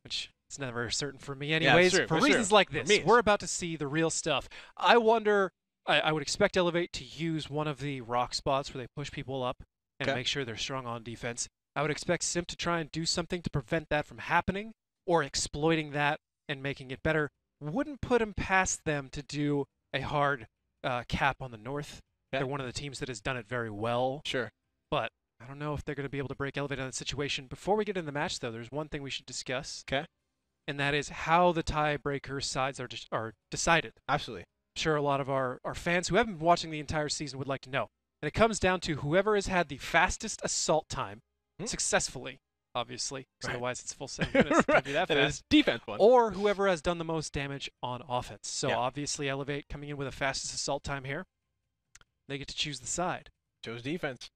which it's never certain for me anyways, for reasons like this. We're about to see the real stuff. I wonder, I would expect eLevate to use one of the rock spots where they push people up and make sure they're strong on defense. I would expect Simp to try and do something to prevent that from happening or exploiting that and making it better. Wouldn't put them past them to do a hard cap on the north. They're one of the teams that has done it very well. Sure. But I don't know if they're going to be able to break eLevate on that situation. Before we get into the match, though, there's one thing we should discuss. Okay. And that is how the tiebreaker sides are decided. Absolutely. I'm sure a lot of our fans who haven't been watching the entire season would like to know. And it comes down to whoever has had the fastest assault time successfully, obviously, because otherwise it's full 7 minutes. It can't be that fast. That is defense one. Or whoever has done the most damage on offense. So obviously eLevate coming in with the fastest assault time here. They get to choose the side. Chose defense.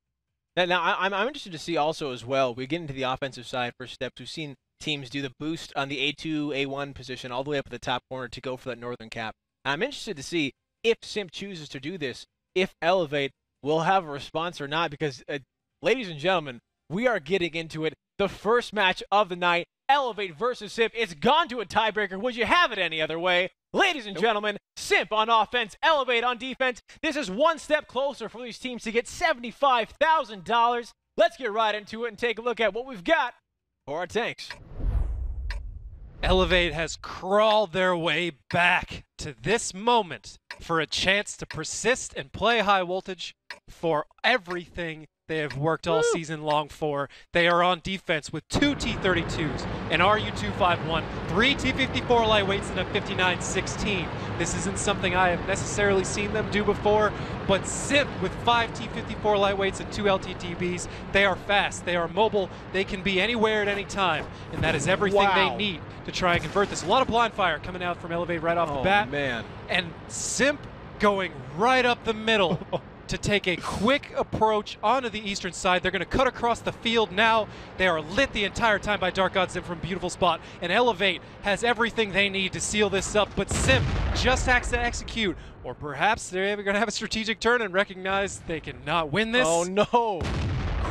Now I'm interested to see also as well, we get into the offensive side for steps. We've seen teams do the boost on the A2, A1 position all the way up at the top corner to go for that northern cap. And I'm interested to see if Simp chooses to do this, if eLevate will have a response or not, because, ladies and gentlemen, we are getting into it. The first match of the night, eLevate versus Simp. It's gone to a tiebreaker. Would you have it any other way? Ladies and gentlemen, Simp on offense, eLevate on defense. This is one step closer for these teams to get $75,000. Let's get right into it and take a look at what we've got for our tanks. eLevate has crawled their way back to this moment for a chance to persist and play high voltage for everything they have worked all season long for. They are on defense with 2 T-32s, an RU-251, 3 T-54 lightweights, and a 59-16. This isn't something I have necessarily seen them do before, but Simp with 5 T-54 lightweights and 2 LTTBs, they are fast, they are mobile, they can be anywhere at any time, and that is everything they need to try and convert this. A lot of blind fire coming out from eLevate right off the bat. Man. And Simp going right up the middle to take a quick approach onto the eastern side. They're going to cut across the field now. They are lit the entire time by Dark God Simp from a beautiful spot. And eLevate has everything they need to seal this up, but Simp just has to execute. Or perhaps they're going to have a strategic turn and recognize they cannot win this. Oh no.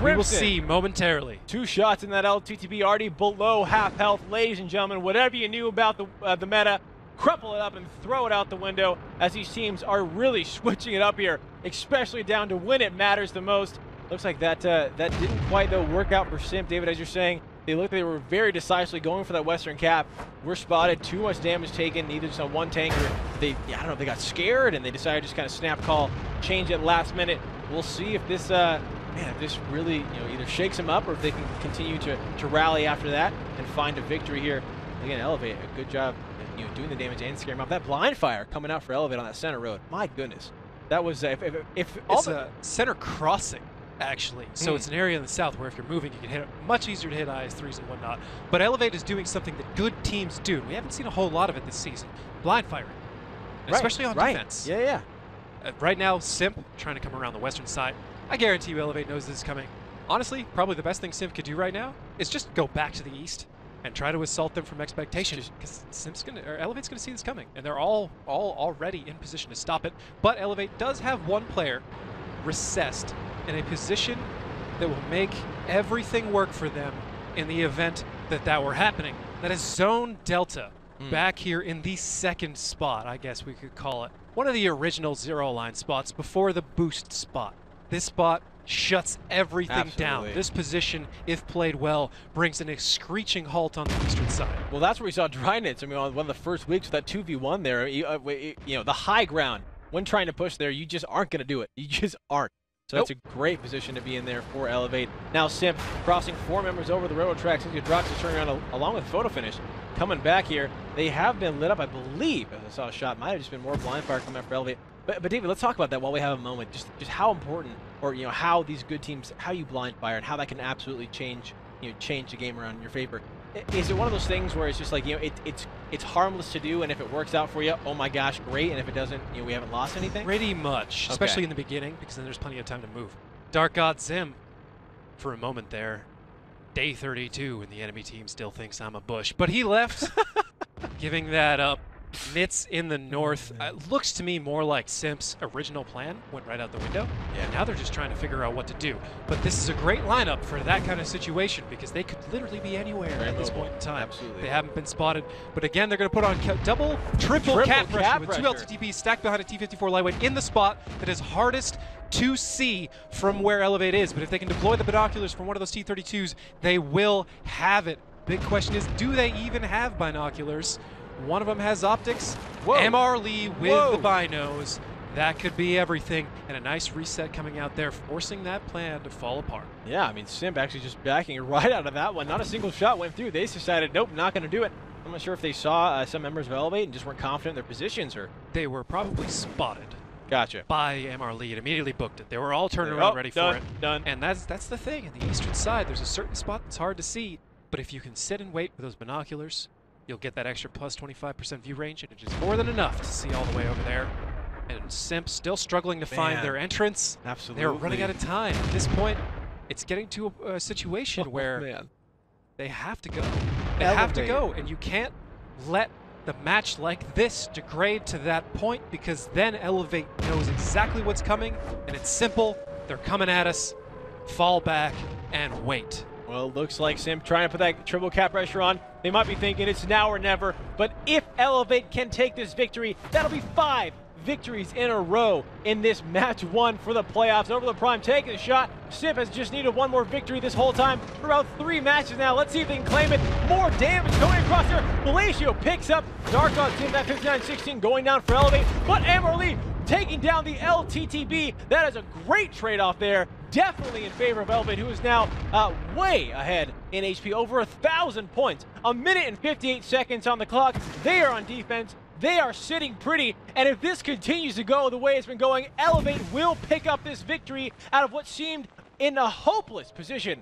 We will see momentarily. 2 shots in that LTTB already below half health. Ladies and gentlemen, whatever you knew about the meta, crumple it up and throw it out the window as these teams are really switching it up here, especially down to when it matters the most. Looks like that didn't quite, though, work out for Simp. David, as you're saying, they were very decisively going for that western cap. We're spotted, too much damage taken, neither just on one tanker. I don't know, they got scared and they decided to just kind of snap call, change it last minute. We'll see if this, if this really, either shakes them up or if they can continue to rally after that and find a victory here. Again, eLevate, a good job doing the damage and scaring them off. That blind fire coming out for eLevate on that center road. My goodness. That was, if all it's a center crossing, actually. So it's an area in the south where if you're moving, you can hit it. Much easier to hit IS-3s and whatnot. But eLevate is doing something that good teams do. We haven't seen a whole lot of it this season. Blind firing. Especially on defense. Yeah. Right now, Simp trying to come around the western side. I guarantee you eLevate knows this is coming. Honestly, probably the best thing Simp could do right now is just go back to the east and try to assault them from expectation, because Elevate's gonna see this coming, and they're all already in position to stop it. But Elevate does have one player recessed in a position that will make everything work for them in the event that were happening. That is Zone Delta, back here in the second spot, I guess we could call it. One of the original zero line spots before the boost spot. This spot shuts everything down. This position, if played well, brings a screeching halt on the eastern side. Well, that's where we saw Drynitz. I mean, on one of the first weeks with that 2v1 there, you know, the high ground, when trying to push there, you just aren't going to do it. You just aren't. So that's a great position to be in there for Elevate. Now Simp crossing 4 members over the railroad tracks. Drox is turning around along with Photo Finish. Coming back here, they have been lit up, I believe, as I saw a shot. Might have just been more blind fire coming out for Elevate. But David, let's talk about that while we have a moment. Just how important, or you know, how these good teams, how you blind fire, and how that can absolutely change the game around in your favor. Is it one of those things where it's just like, you know, it's harmless to do, and if it works out for you, oh my gosh, great, and if it doesn't, you know, we haven't lost anything? Pretty much, especially in the beginning, because then there's plenty of time to move. Dark God Zim, for a moment there, day 32, and the enemy team still thinks I'm a bush, but he left, giving that up. Nits in the north. Looks to me more like Simp's original plan went right out the window. Yeah. Now they're just trying to figure out what to do. But this is a great lineup for that kind of situation, because they could literally be anywhere at this point in time. Absolutely. They haven't been spotted. But again, they're going to put on double, triple cap pressure with 2 LTTPs stacked behind a T-54 lightweight in the spot that is hardest to see from where Elevate is. But if they can deploy the binoculars from one of those T-32s, they will have it. Big question is, do they even have binoculars? One of them has optics. MR Lee with the binos. That could be everything. And a nice reset coming out there, forcing that plan to fall apart. Yeah, I mean, Simp actually just backing right out of that one. Not a single shot went through. They decided, nope, not going to do it. I'm not sure if they saw some members of Elevate and just weren't confident in their positions, or they were probably spotted. Gotcha. By MR Lee and immediately booked it. They were all turning around ready for it. Done. And that's the thing. In the eastern side, there's a certain spot that's hard to see. But if you can sit and wait with those binoculars, you'll get that extra plus 25% view range, and it is more than enough to see all the way over there. And Simp still struggling to find their entrance. Absolutely. They're running out of time. At this point, it's getting to a situation where they have to go. They have to go, and you can't let the match like this degrade to that point, because then Elevate knows exactly what's coming, and it's simple. They're coming at us. Fall back and wait. Well, it looks like Simp trying to put that triple cap pressure on. They might be thinking it's now or never, but if Elevate can take this victory, that'll be 5 victories in a row in this match 1 for the playoffs. Over the Prime, taking a shot. Simp has just needed one more victory this whole time for about 3 matches now. Let's see if they can claim it. More damage going across there. Malaysia picks up Dark God Zim, that 59-16 going down for Elevate, but Emerly taking down the LTTB. That is a great trade-off there. Definitely in favor of Elevate, who is now way ahead in HP, over 1,000 points. 1 minute and 58 seconds on the clock. They are on defense. They are sitting pretty, and if this continues to go the way it's been going, Elevate will pick up this victory out of what seemed in a hopeless position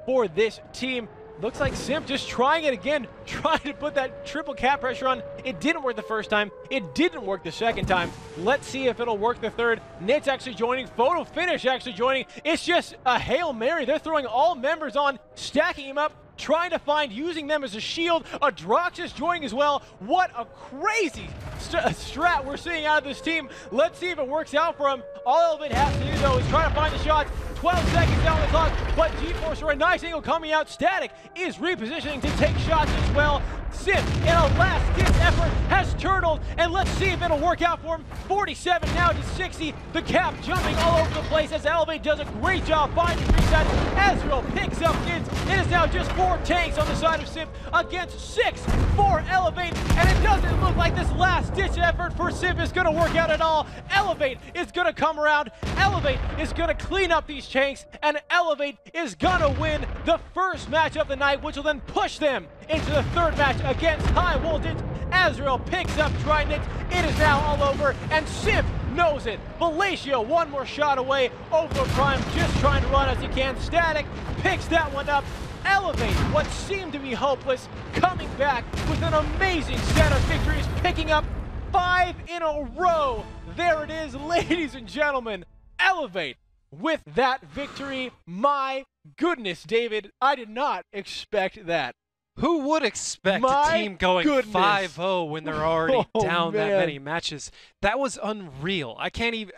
for this team. Looks like Simp just trying it again, trying to put that triple cap pressure on. It didn't work the first time. It didn't work the second time. Let's see if it'll work the third. Nit's actually joining. Photo Finish actually joining. It's just a Hail Mary. They're throwing all members on, stacking him up, trying to find, using them as a shield. A Drox is joining as well. What a crazy strat we're seeing out of this team. Let's see if it works out for him. All of it has to do, though, is try to find the shots. 12 seconds down the clock, but G-Force, or a nice angle coming out. Static is repositioning to take shots as well. Simp, in a last-ditch effort, has turtled, and let's see if it'll work out for him. 47 now to 60. The cap jumping all over the place as Elevate does a great job finding resets. Ezreal picks up kids. It is now just 4 tanks on the side of Simp against 6 for Elevate, and it doesn't look like this last-ditch effort for Simp is going to work out at all. Elevate is going to come around. Elevate is going to clean up these tanks, and Elevate is going to win the first match of the night, which will then push them into the third match against High Voltage. Ezreal picks up Trident. It is now all over, and Simp knows it. Valacio, one more shot away. Over Prime, just trying to run as he can. Static picks that one up. Elevate, what seemed to be hopeless, coming back with an amazing set of victories, picking up 5 in a row. There it is, ladies and gentlemen. Elevate with that victory. My goodness, David, I did not expect that. Who would expect My a team going goodness. 5-0 when they're already Oh, down that man. many matches? That was unreal. I can't even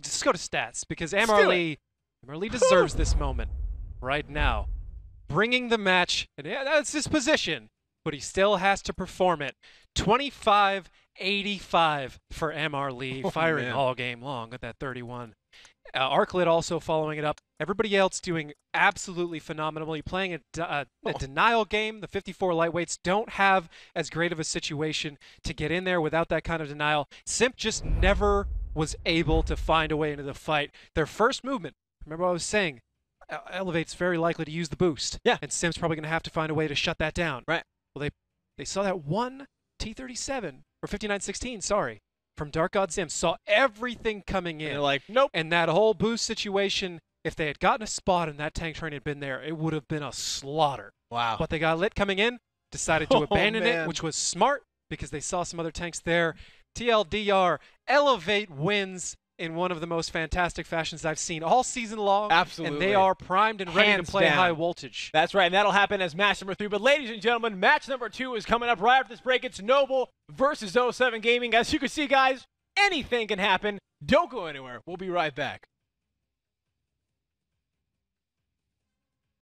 just go to stats because Let's do Amarlee deserves this moment right now. Bringing the match, and yeah, that's his position, but he still has to perform it. 25-85 for Amarlee, firing man. all game long at that 31. Arclit also following it up. Everybody else doing absolutely phenomenally. Playing a denial game. The 54 lightweights don't have as great of a situation to get in there without that kind of denial. Simp just never was able to find a way into the fight. Their first movement, remember what I was saying, eLevate's very likely to use the boost. Yeah. And Simp's probably going to have to find a way to shut that down. Right. Well, they saw that one T37, or 5916, sorry, from Dark God Sim, saw everything coming in. And they're like, nope. And that whole boost situation, if they had gotten a spot and that tank train had been there, it would have been a slaughter. Wow. But they got lit coming in, decided to abandon man. it, which was smart because they saw some other tanks there. TLDR, eLevate wins in one of the most fantastic fashions I've seen all season long. Absolutely. And they are primed and ready Hands to play down. high voltage. That's right, and that'll happen as match number 3. But ladies and gentlemen, match number 2 is coming up right after this break. It's Noble versus 07 Gaming. As you can see, guys, anything can happen. Don't go anywhere. We'll be right back.